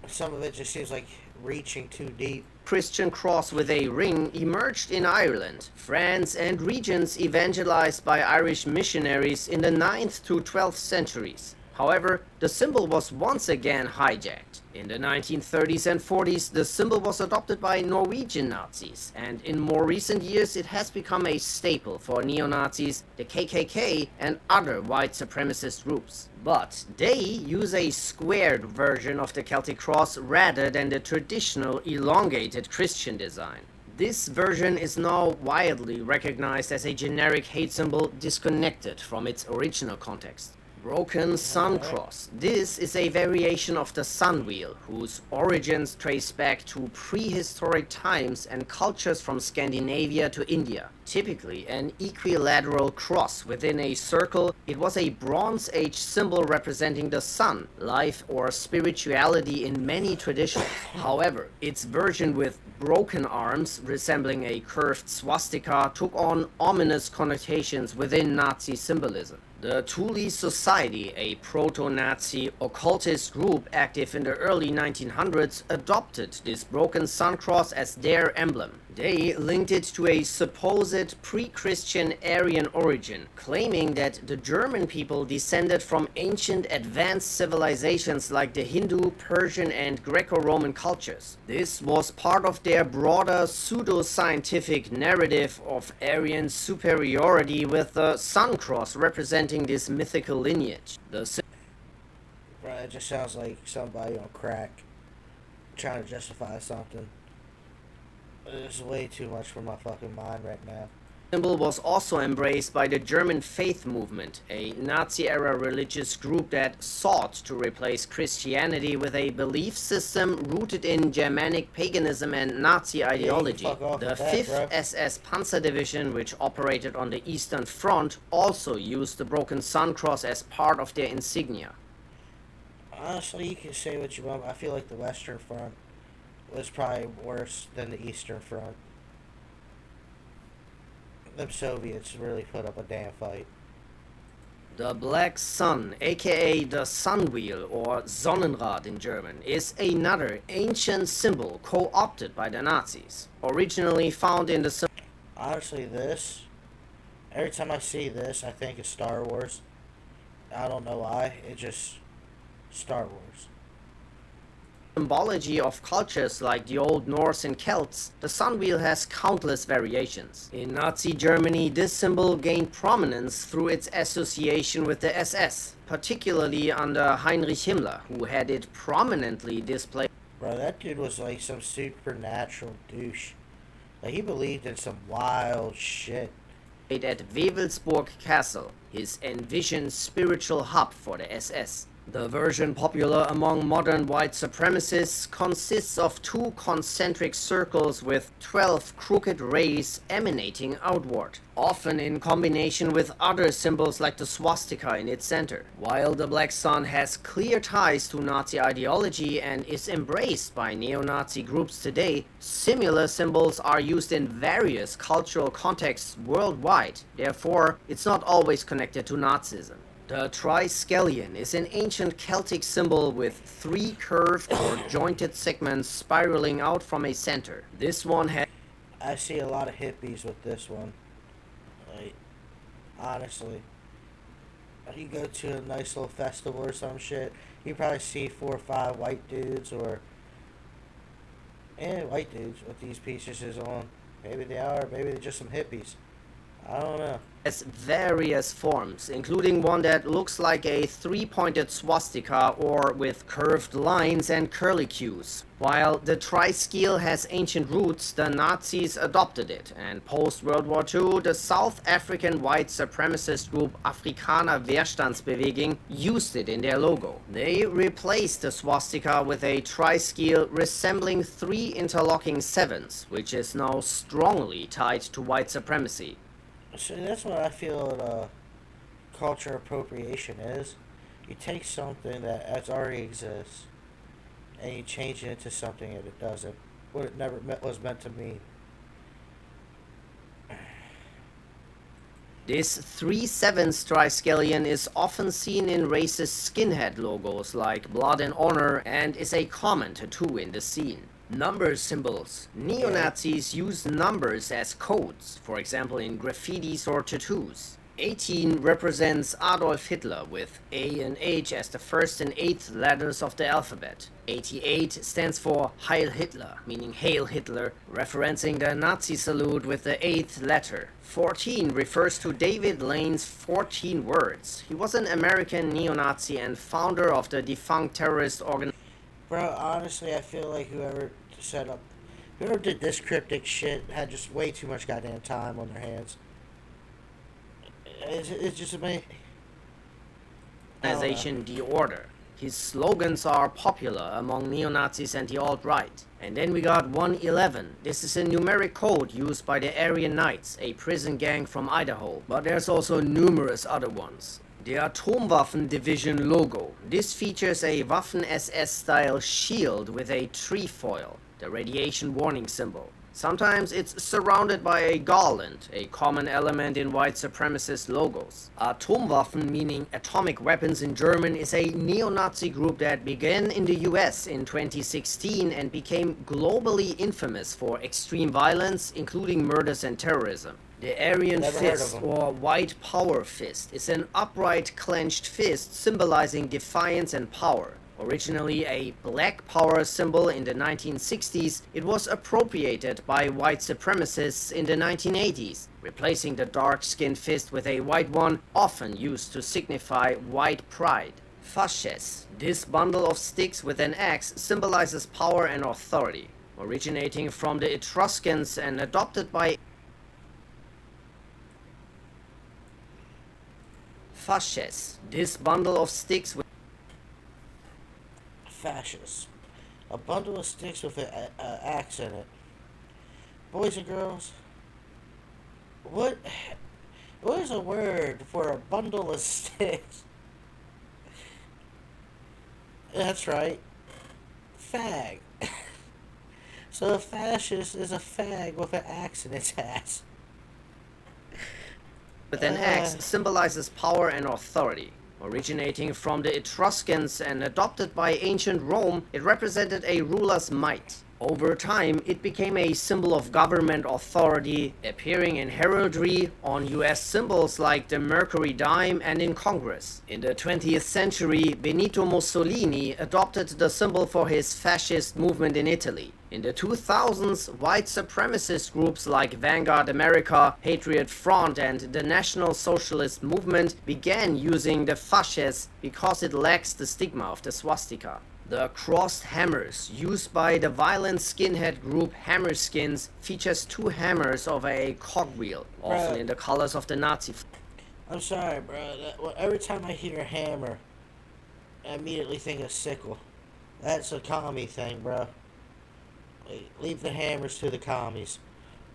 some of it just seems like reaching too deep. Christian cross with a ring emerged in Ireland, France, and regions evangelized by Irish missionaries in the 9th to 12th centuries. However, the symbol was once again hijacked. In the 1930s and 40s, the symbol was adopted by Norwegian Nazis, and in more recent years it has become a staple for neo-Nazis, the KKK, and other white supremacist groups. But they use a squared version of the Celtic cross rather than the traditional elongated Christian design. This version is now widely recognized as a generic hate symbol disconnected from its original context. Broken Sun Cross. This is a variation of the sun wheel, whose origins trace back to prehistoric times and cultures from Scandinavia to India. Typically an equilateral cross within a circle, it was a Bronze Age symbol representing the sun, life, or spirituality in many traditions. However, its version with broken arms, resembling a curved swastika, took on ominous connotations within Nazi symbolism. The Thule Society, a proto-Nazi occultist group active in the early 1900s, adopted this broken sun cross as their emblem. They linked it to a supposed pre-Christian Aryan origin, claiming that the German people descended from ancient advanced civilizations like the Hindu, Persian, and Greco-Roman cultures. This was part of their broader pseudo-scientific narrative of Aryan superiority, with the sun cross representing this mythical lineage. Right, it just sounds like somebody on crack trying to justify something. It's way too much for my fucking mind right now. Symbol was also embraced by the German Faith Movement, a Nazi-era religious group that sought to replace Christianity with a belief system rooted in Germanic paganism and Nazi ideology. The 5th SS Panzer Division, which operated on the Eastern Front, also used the broken sun cross as part of their insignia. Honestly, you can say what you want, but I feel like the Western Front was probably worse than the Eastern Front. Them Soviets really put up a damn fight. The Black Sun, aka the Sun Wheel, or Sonnenrad in German, is another ancient symbol co-opted by the Nazis. Originally found in the... Honestly, every time I see this, I think of Star Wars. I don't know why, it's just Star Wars. Symbology of cultures like the Old Norse and Celts, the sun wheel has countless variations. In Nazi Germany, this symbol gained prominence through its association with the SS, particularly under Heinrich Himmler, who had it prominently displayed. Bro, that dude was like some supernatural douche. Like, he believed in some wild shit. At Wewelsburg Castle, his envisioned spiritual hub for the SS. The version popular among modern white supremacists consists of 2 concentric circles with 12 crooked rays emanating outward, often in combination with other symbols like the swastika in its center. While the Black Sun has clear ties to Nazi ideology and is embraced by neo-Nazi groups today, similar symbols are used in various cultural contexts worldwide. Therefore, it's not always connected to Nazism. The triskelion is an ancient Celtic symbol with 3 curved or jointed segments spiraling out from a center. This one has... I see a lot of hippies with this one. Like, honestly. You go to a nice little festival or some shit, you probably see 4 or 5 white dudes or... white dudes with these pieces on. Maybe they are, maybe they're just some hippies. I don't know. Has various forms, including one that looks like a 3-pointed swastika or with curved lines and curlicues. While the triskele has ancient roots, the Nazis adopted it, and post-World War II, the South African white supremacist group Afrikaner Weerstandsbeweging used it in their logo. They replaced the swastika with a triskele resembling 3 interlocking 7s, which is now strongly tied to white supremacy. So that's what I feel culture appropriation is. You take something that already exists and you change it into something that it doesn't, what it never was meant to mean. This 3-7 triskelion is often seen in racist skinhead logos like Blood and Honor and is a common tattoo in the scene. Number symbols. Neo-Nazis use numbers as codes, for example in graffitis or tattoos. 18 represents Adolf Hitler with A and H as the first and eighth letters of the alphabet. 88 stands for Heil Hitler, meaning Hail Hitler, referencing the Nazi salute with the eighth letter. 14 refers to David Lane's 14 words. He was an American neo-Nazi and founder of the defunct terrorist organization. Bro, honestly, I feel like whoever did this cryptic shit had just way too much goddamn time on their hands. It's just amazing. Organization The Order. His slogans are popular among neo-Nazis and the alt-right. And then we got 111. This is a numeric code used by the Aryan Knights, a prison gang from Idaho. But there's also numerous other ones. The Atomwaffen Division logo. This features a Waffen-SS style shield with a trefoil, the radiation warning symbol. Sometimes it's surrounded by a garland, a common element in white supremacist logos. Atomwaffen, meaning atomic weapons in German, is a neo-Nazi group that began in the US in 2016 and became globally infamous for extreme violence, including murders and terrorism. The Aryan Fist, or White Power Fist, is an upright clenched fist symbolizing defiance and power. Originally a black power symbol in the 1960s, it was appropriated by white supremacists in the 1980s, replacing the dark-skinned fist with a white one, often used to signify white pride. Fasces. This bundle of sticks with an axe symbolizes power and authority, originating from the Etruscans and adopted by Fasces. This bundle of sticks with Fascists. A bundle of sticks with an axe in it. Boys and girls, what is a word for a bundle of sticks? That's right. Fag. So a fascist is a fag with an axe in its ass. With an axe symbolizes power and authority. Originating from the Etruscans and adopted by ancient Rome, it represented a ruler's might. Over time, it became a symbol of government authority, appearing in heraldry, on US symbols like the Mercury dime, and in Congress. In the 20th century, Benito Mussolini adopted the symbol for his fascist movement in Italy. In the 2000s, white supremacist groups like Vanguard America, Patriot Front, and the National Socialist Movement began using the fasces because it lacks the stigma of the swastika. The crossed hammers, used by the violent skinhead group Hammerskins, features two hammers over a cogwheel, often in the colors of the Nazi flag. I'm sorry, bro. Every time I hear hammer, I immediately think of sickle. That's a commie thing, bro. Leave the hammers to the commies.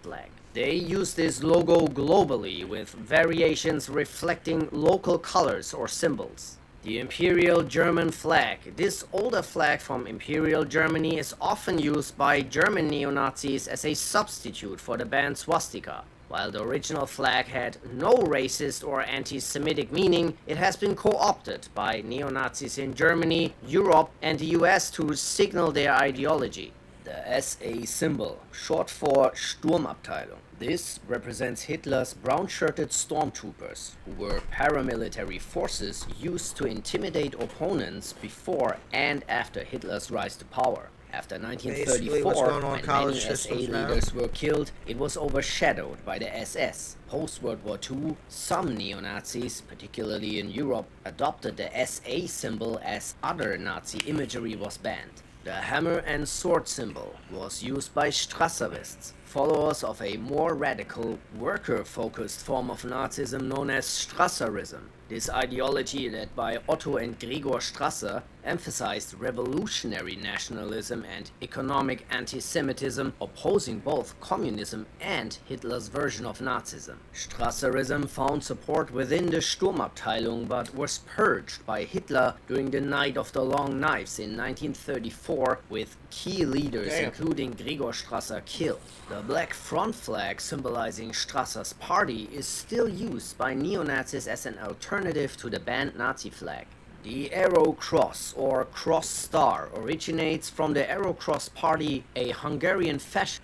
Flag. They use this logo globally, with variations reflecting local colors or symbols. The Imperial German flag. This older flag from Imperial Germany is often used by German neo-Nazis as a substitute for the banned swastika. While the original flag had no racist or anti-Semitic meaning, it has been co-opted by neo-Nazis in Germany, Europe, and the US to signal their ideology. The SA symbol, short for Sturmabteilung. This represents Hitler's brown-shirted stormtroopers, who were paramilitary forces used to intimidate opponents before and after Hitler's rise to power. After 1934, when many SA leaders were killed, it was overshadowed by the SS. Post-World War II, some neo-Nazis, particularly in Europe, adopted the SA symbol as other Nazi imagery was banned. The hammer and sword symbol was used by Strasserists, followers of a more radical, worker-focused form of Nazism known as Strasserism. This ideology, led by Otto and Gregor Strasser, emphasized revolutionary nationalism and economic anti-Semitism, opposing both communism and Hitler's version of Nazism. Strasserism found support within the Sturmabteilung but was purged by Hitler during the Night of the Long Knives in 1934, with key leaders including Gregor Strasser killed. The black front flag symbolizing Strasser's party is still used by neo-Nazis as an alternative to the banned Nazi flag. The Arrow Cross, or Cross Star, originates from the Arrow Cross Party, a Hungarian fascist.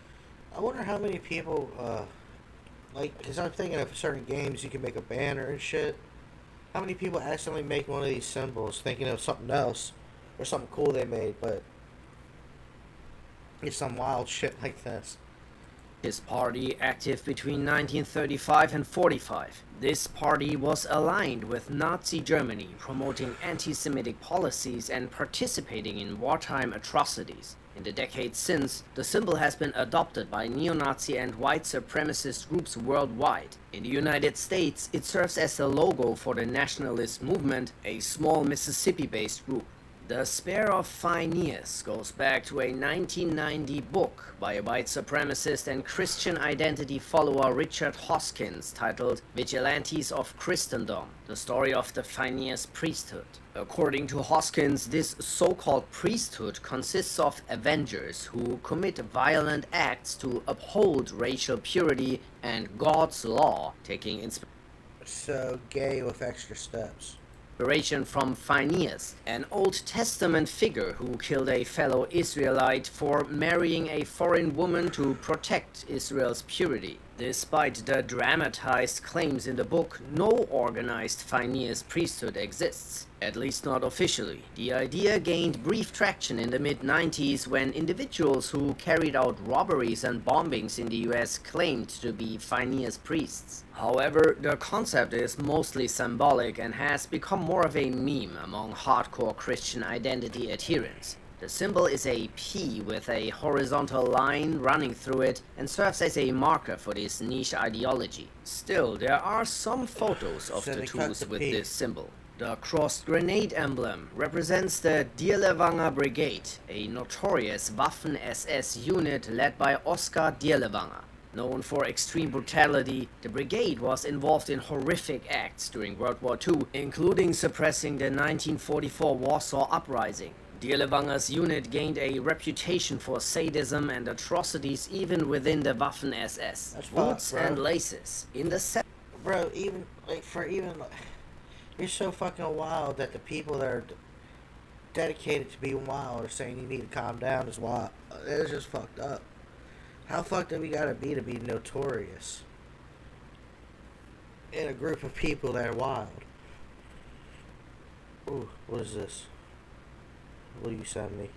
I wonder how many people, because I'm thinking of certain games you can make a banner and shit. How many people accidentally make one of these symbols thinking of something else or something cool they made, but it's some wild shit like this. His party, active between 1935 and 45. This party was aligned with Nazi Germany, promoting anti-Semitic policies and participating in wartime atrocities. In the decades since, the symbol has been adopted by neo-Nazi and white supremacist groups worldwide. In the United States, it serves as the logo for the Nationalist Movement, a small Mississippi-based group. The Spear of Phineas goes back to a 1990 book by white supremacist and Christian identity follower Richard Hoskins titled Vigilantes of Christendom, the story of the Phineas priesthood. According to Hoskins, this so-called priesthood consists of avengers who commit violent acts to uphold racial purity and God's law, taking inspiration. So gay with extra steps. From Phineas, an Old Testament figure who killed a fellow Israelite for marrying a foreign woman to protect Israel's purity. Despite the dramatized claims in the book, no organized Phineas priesthood exists, at least not officially. The idea gained brief traction in the mid-90s when individuals who carried out robberies and bombings in the US claimed to be Phineas priests. However, the concept is mostly symbolic and has become more of a meme among hardcore Christian identity adherents. The symbol is a P with a horizontal line running through it and serves as a marker for this niche ideology. Still, there are some photos of the tattoos with this symbol. The crossed grenade emblem represents the Dirlewanger Brigade, a notorious Waffen-SS unit led by Oskar Dirlewanger. Known for extreme brutality, the brigade was involved in horrific acts during World War II, including suppressing the 1944 Warsaw Uprising. Dirlewanger's unit gained a reputation for sadism and atrocities even within the Waffen-SS. Boots and laces. In the Bro, you're so fucking wild that the people that are dedicated to being wild are saying you need to calm down is wild. It's just fucked up. How fucked up we gotta be to be notorious in a group of people that are wild? Ooh, what is this? What do you send me?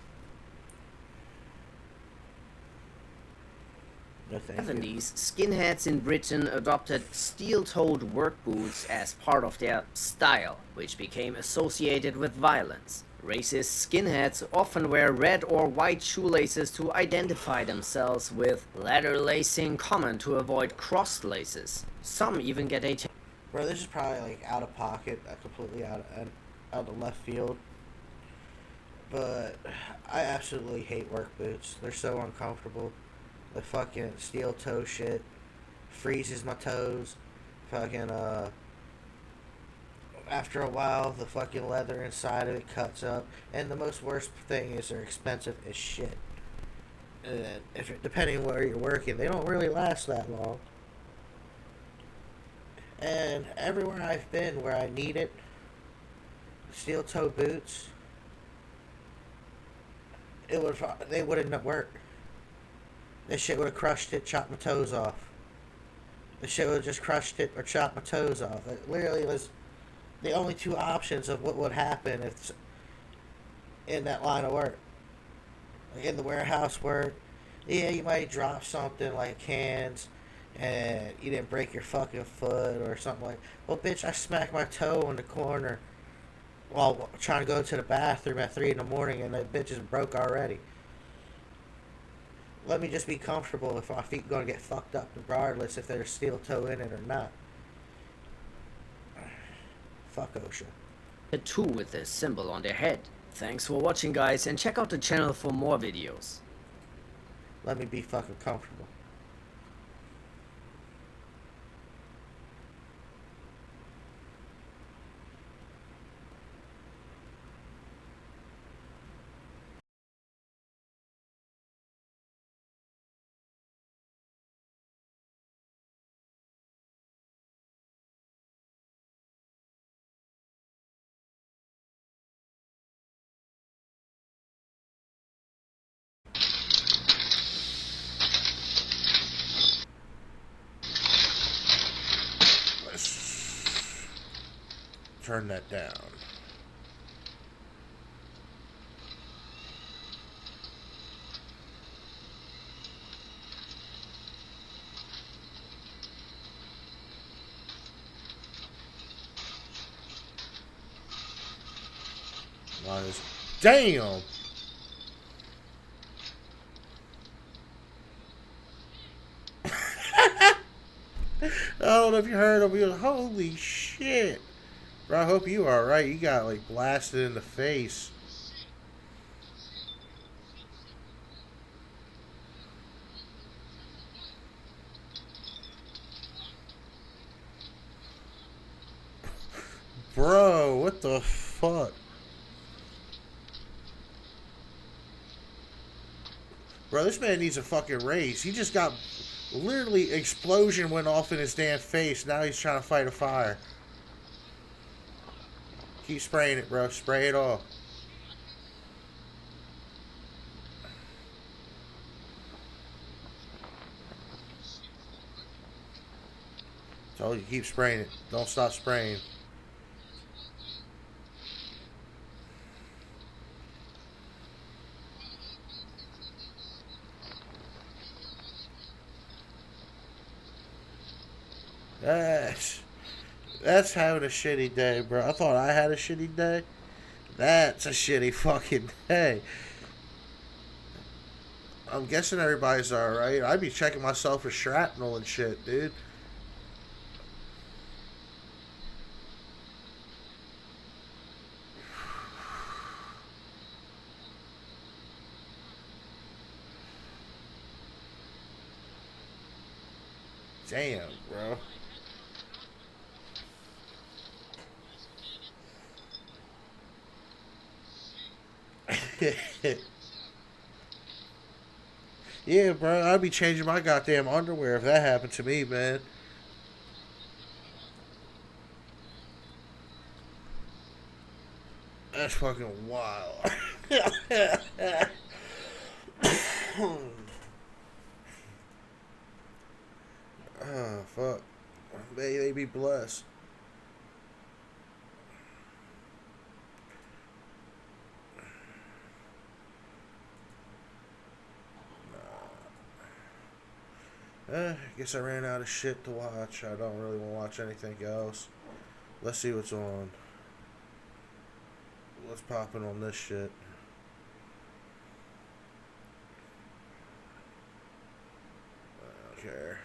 No, thank you. 70s, skinheads in Britain adopted steel-toed work boots as part of their style, which became associated with violence. Racist skinheads often wear red or white shoelaces to identify themselves, with leather lacing common to avoid crossed laces. Some even get a Bro, this is probably like out of pocket, completely out of the left field. But I absolutely hate work boots. They're so uncomfortable. The fucking steel toe shit freezes my toes. Fucking after a while, the fucking leather inside of it cuts up. And the most worst thing is they're expensive as shit. And depending where you're working, they don't really last that long. And everywhere I've been where I need it, steel toe boots, they wouldn't work. This shit would have crushed it, chopped my toes off. This shit would have just crushed it or chopped my toes off. It literally was the only two options of what would happen if it's in that line of work. Like in the warehouse work, yeah, you might drop something like cans and you didn't break your fucking foot or something like. Well, bitch, I smacked my toe in the corner while trying to go to the bathroom at 3 in the morning and the bitch is broke already. Let me just be comfortable if my feet going to get fucked up regardless if there's steel toe in it or not. fuck OSHA. Tattoo with this symbol on their head. Thanks for watching, guys, and check out the channel for more videos. Let me be fucking comfortable. Turn that down. Damn. I don't know if you heard of me. Holy shit. Bro, I hope you are alright. You got like blasted in the face. Bro, what the fuck? Bro, this man needs a fucking raise. He just got literally explosion went off in his damn face. Now he's trying to fight a fire. Keep spraying it, bro. Spray it off. Told you, keep spraying it. Don't stop spraying. That's having a shitty day, bro. I thought I had a shitty day. That's a shitty fucking day. I'm guessing everybody's alright. I'd be checking myself for shrapnel and shit, dude. Damn, bro. Yeah, bro, I'd be changing my goddamn underwear if that happened to me, man. That's fucking wild. Oh, fuck. May they be blessed. I guess I ran out of shit to watch. I don't really want to watch anything else. Let's see what's on. What's popping on this shit? I don't care.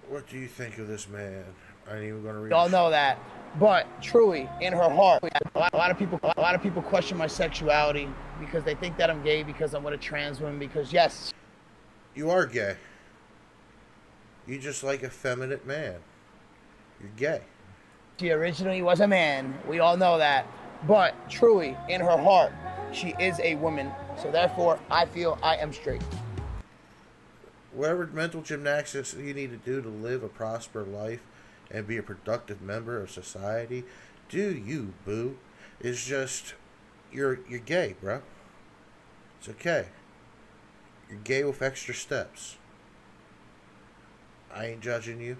What do you think of this man? I ain't even gonna read. Y'all know that, but truly, in her heart, a lot of people question my sexuality because they think that I'm gay because I'm with a trans woman. Because yes, you are gay. You just like a feminine man. You're gay. She originally was a man. We all know that, but truly, in her heart, she is a woman. So therefore, I feel I am straight. Whatever mental gymnastics you need to do to live a prosperous life and be a productive member of society, do you, boo. It's just, you're gay, bro. It's okay. You're gay with extra steps. I ain't judging you.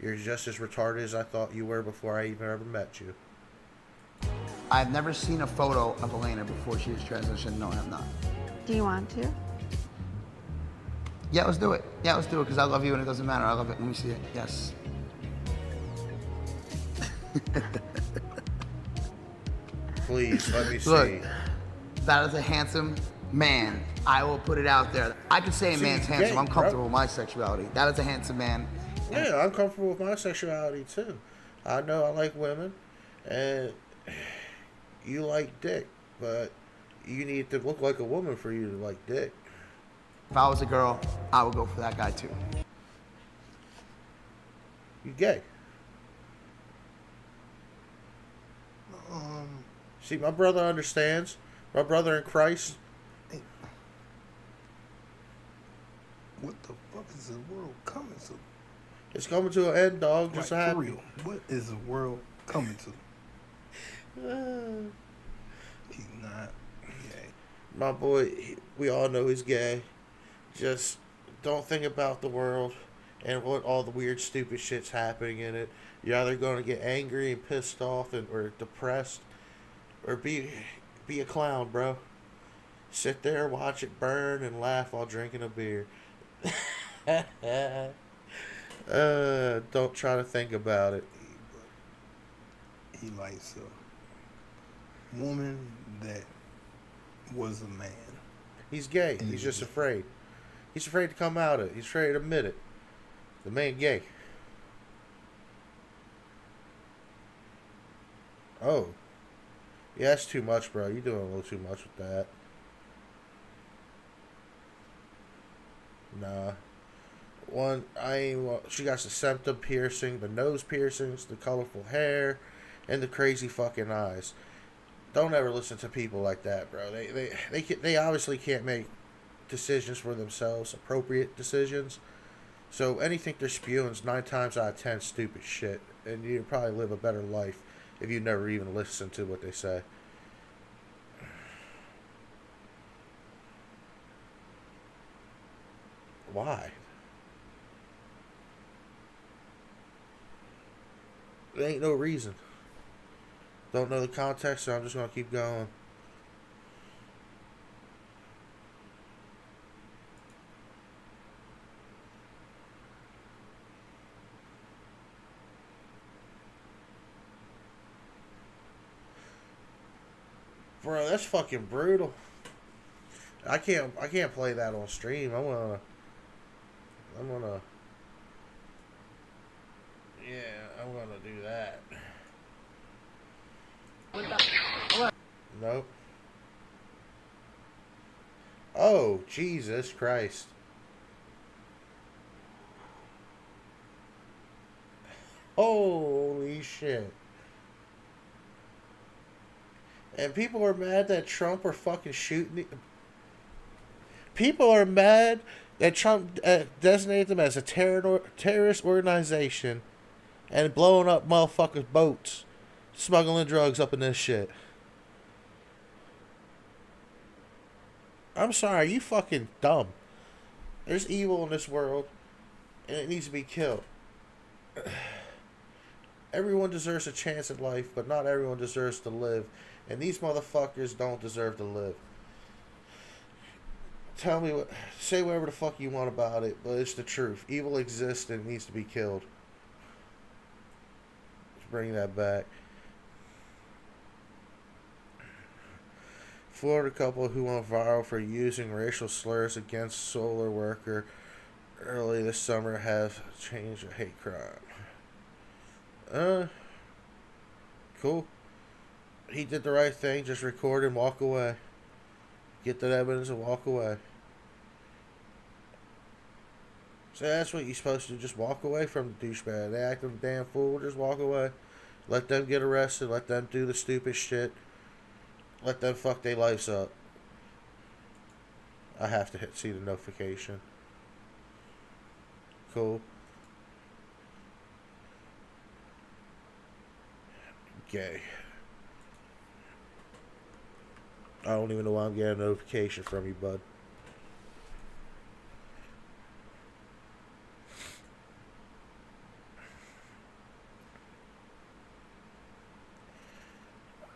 You're just as retarded as I thought you were before I even ever met you. I've never seen a photo of Elena before she was transitioned. No, I have not. Do you want to? Yeah, let's do it. Yeah, let's do it, because I love you and it doesn't matter. I love it. Let me see it. Yes. Please, let me see. Look, that is a handsome man, I will put it out there. I could say a See, man's gay, handsome. I'm comfortable bro. with my sexuality. That is a handsome man. Yeah, I'm comfortable with my sexuality too. I know I like women, and you like dick, but you need to look like a woman for you to like dick. If I was a girl, I would go for that guy too. You gay. See, my brother understands. My brother in Christ. What the fuck is the world coming to? It's coming to an end, dog. Just Like, for happy. real. What is the world coming to? He's not gay. My boy, we all know he's gay. Just don't think about the world and what all the weird, stupid shit's happening in it. You're either going to get angry and pissed off or depressed, or be a clown, bro. Sit there, watch it burn, and laugh while drinking a beer. Don't try to think about it. He likes a woman that was a man. He's gay. He's just afraid. He's afraid to come out of it. He's afraid to admit it. The man gay. Oh. Yeah, that's too much, bro. You're doing a little too much with that. Nah. One, she got the septum piercing, the nose piercings, the colorful hair, and the crazy fucking eyes. Don't ever listen to people like that, bro. They obviously can't make decisions for themselves, appropriate decisions. So anything they're spewing is 9 times out of 10 stupid shit, and you'd probably live a better life if you never even listen to what they say. Why? There ain't no reason. Don't know the context, so I'm just gonna keep going. Bro, that's fucking brutal. I can't play that on stream. I'm gonna do that. Nope. Oh, Jesus Christ. Holy shit. And people are mad that Trump are fucking shooting. People are mad that Trump designated them as a terrorist organization and blowing up motherfuckers' boats, smuggling drugs up in this shit. I'm sorry, you fucking dumb. There's evil in this world, and it needs to be killed. Everyone deserves a chance at life, but not everyone deserves to live. And these motherfuckers don't deserve to live. Tell me say whatever the fuck you want about it, but it's the truth. Evil exists and it needs to be killed. Let's bring that back. Florida couple who went viral for using racial slurs against solar worker early this summer have changed a hate crime. Cool. He did the right thing. Just record and walk away. Get that evidence and walk away. So that's what you're supposed to do. Just walk away from the douchebag. They act like a damn fool. Just walk away. Let them get arrested. Let them do the stupid shit. Let them fuck their lives up. I have to see the notification. Cool. Gay. I don't even know why I'm getting a notification from you, bud.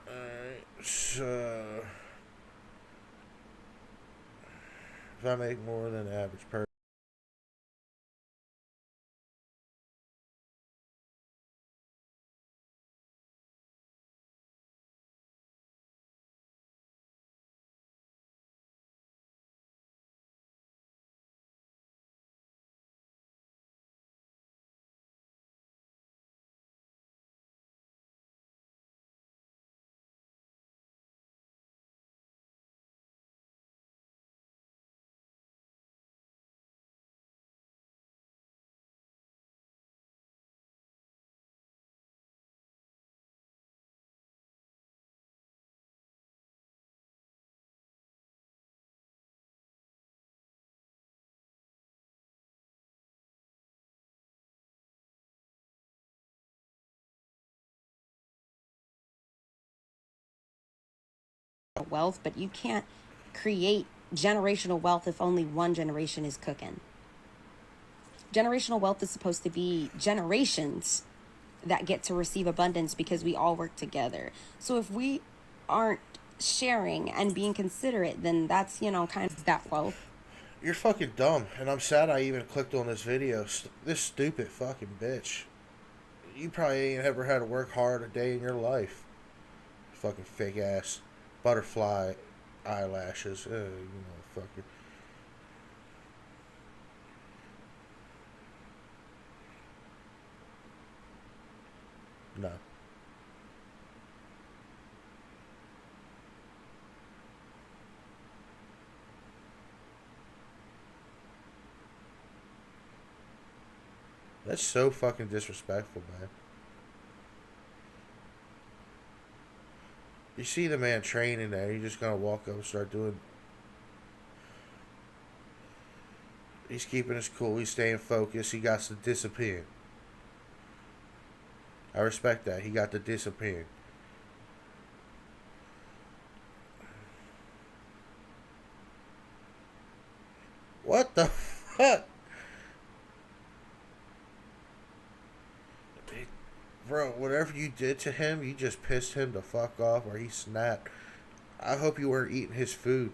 Alright, so if I make more than the average person. wealth, but you can't create generational wealth if only one generation is cooking. Generational wealth is supposed to be generations that get to receive abundance because we all work together. So if we aren't sharing and being considerate, then that's, you know, kind of that wealth. You're fucking dumb, and I'm sad I even clicked on this video. This stupid fucking bitch. You probably ain't ever had to work hard a day in your life. Fucking fake ass butterfly eyelashes. You motherfucker. No. That's so fucking disrespectful, man. You see the man training there, you're just gonna walk up and start doing... He's keeping his cool, he's staying focused, he got the discipline. I respect that, he got the discipline. What the fuck? Bro, whatever you did to him, you just pissed him the fuck off or he snapped. I hope you weren't eating his food.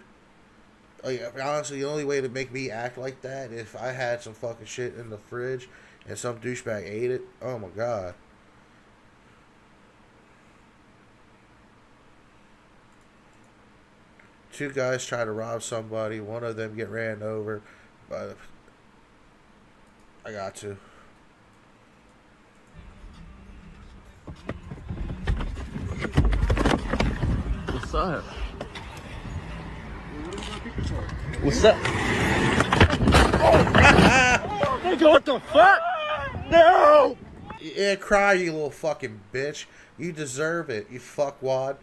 Like, honestly, the only way to make me act like that is if I had some fucking shit in the fridge and some douchebag ate it. Oh my god. Two guys try to rob somebody. One of them get ran over. But I got to. What's up? What's up? Oh, nigga, what the fuck? No! Yeah, cry, you little fucking bitch. You deserve it, you fuckwad.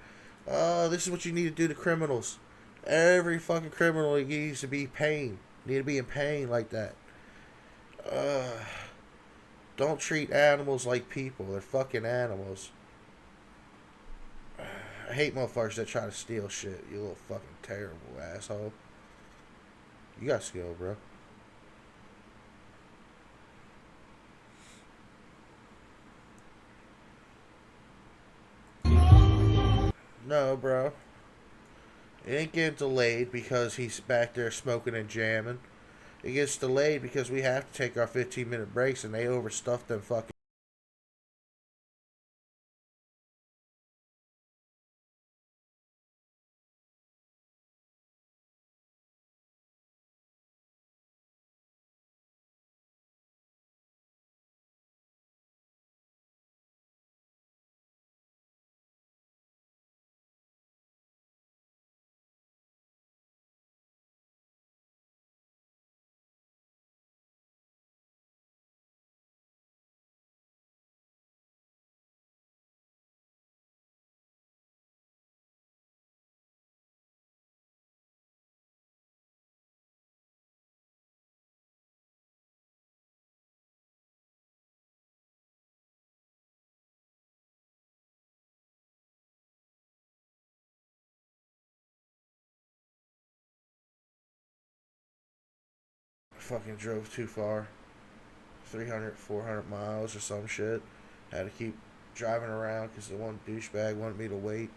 This is what you need to do to criminals. Every fucking criminal needs to be pain. Need to be in pain like that. Don't treat animals like people. They're fucking animals. I hate motherfuckers that try to steal shit. You little fucking terrible asshole. You got skill, bro. No, bro. It ain't getting delayed because he's back there smoking and jamming. It gets delayed because we have to take our 15-minute breaks and they overstuffed them fucking... Fucking drove too far. 300, 400 miles or some shit. Had to keep driving around because the one douchebag wanted me to wait.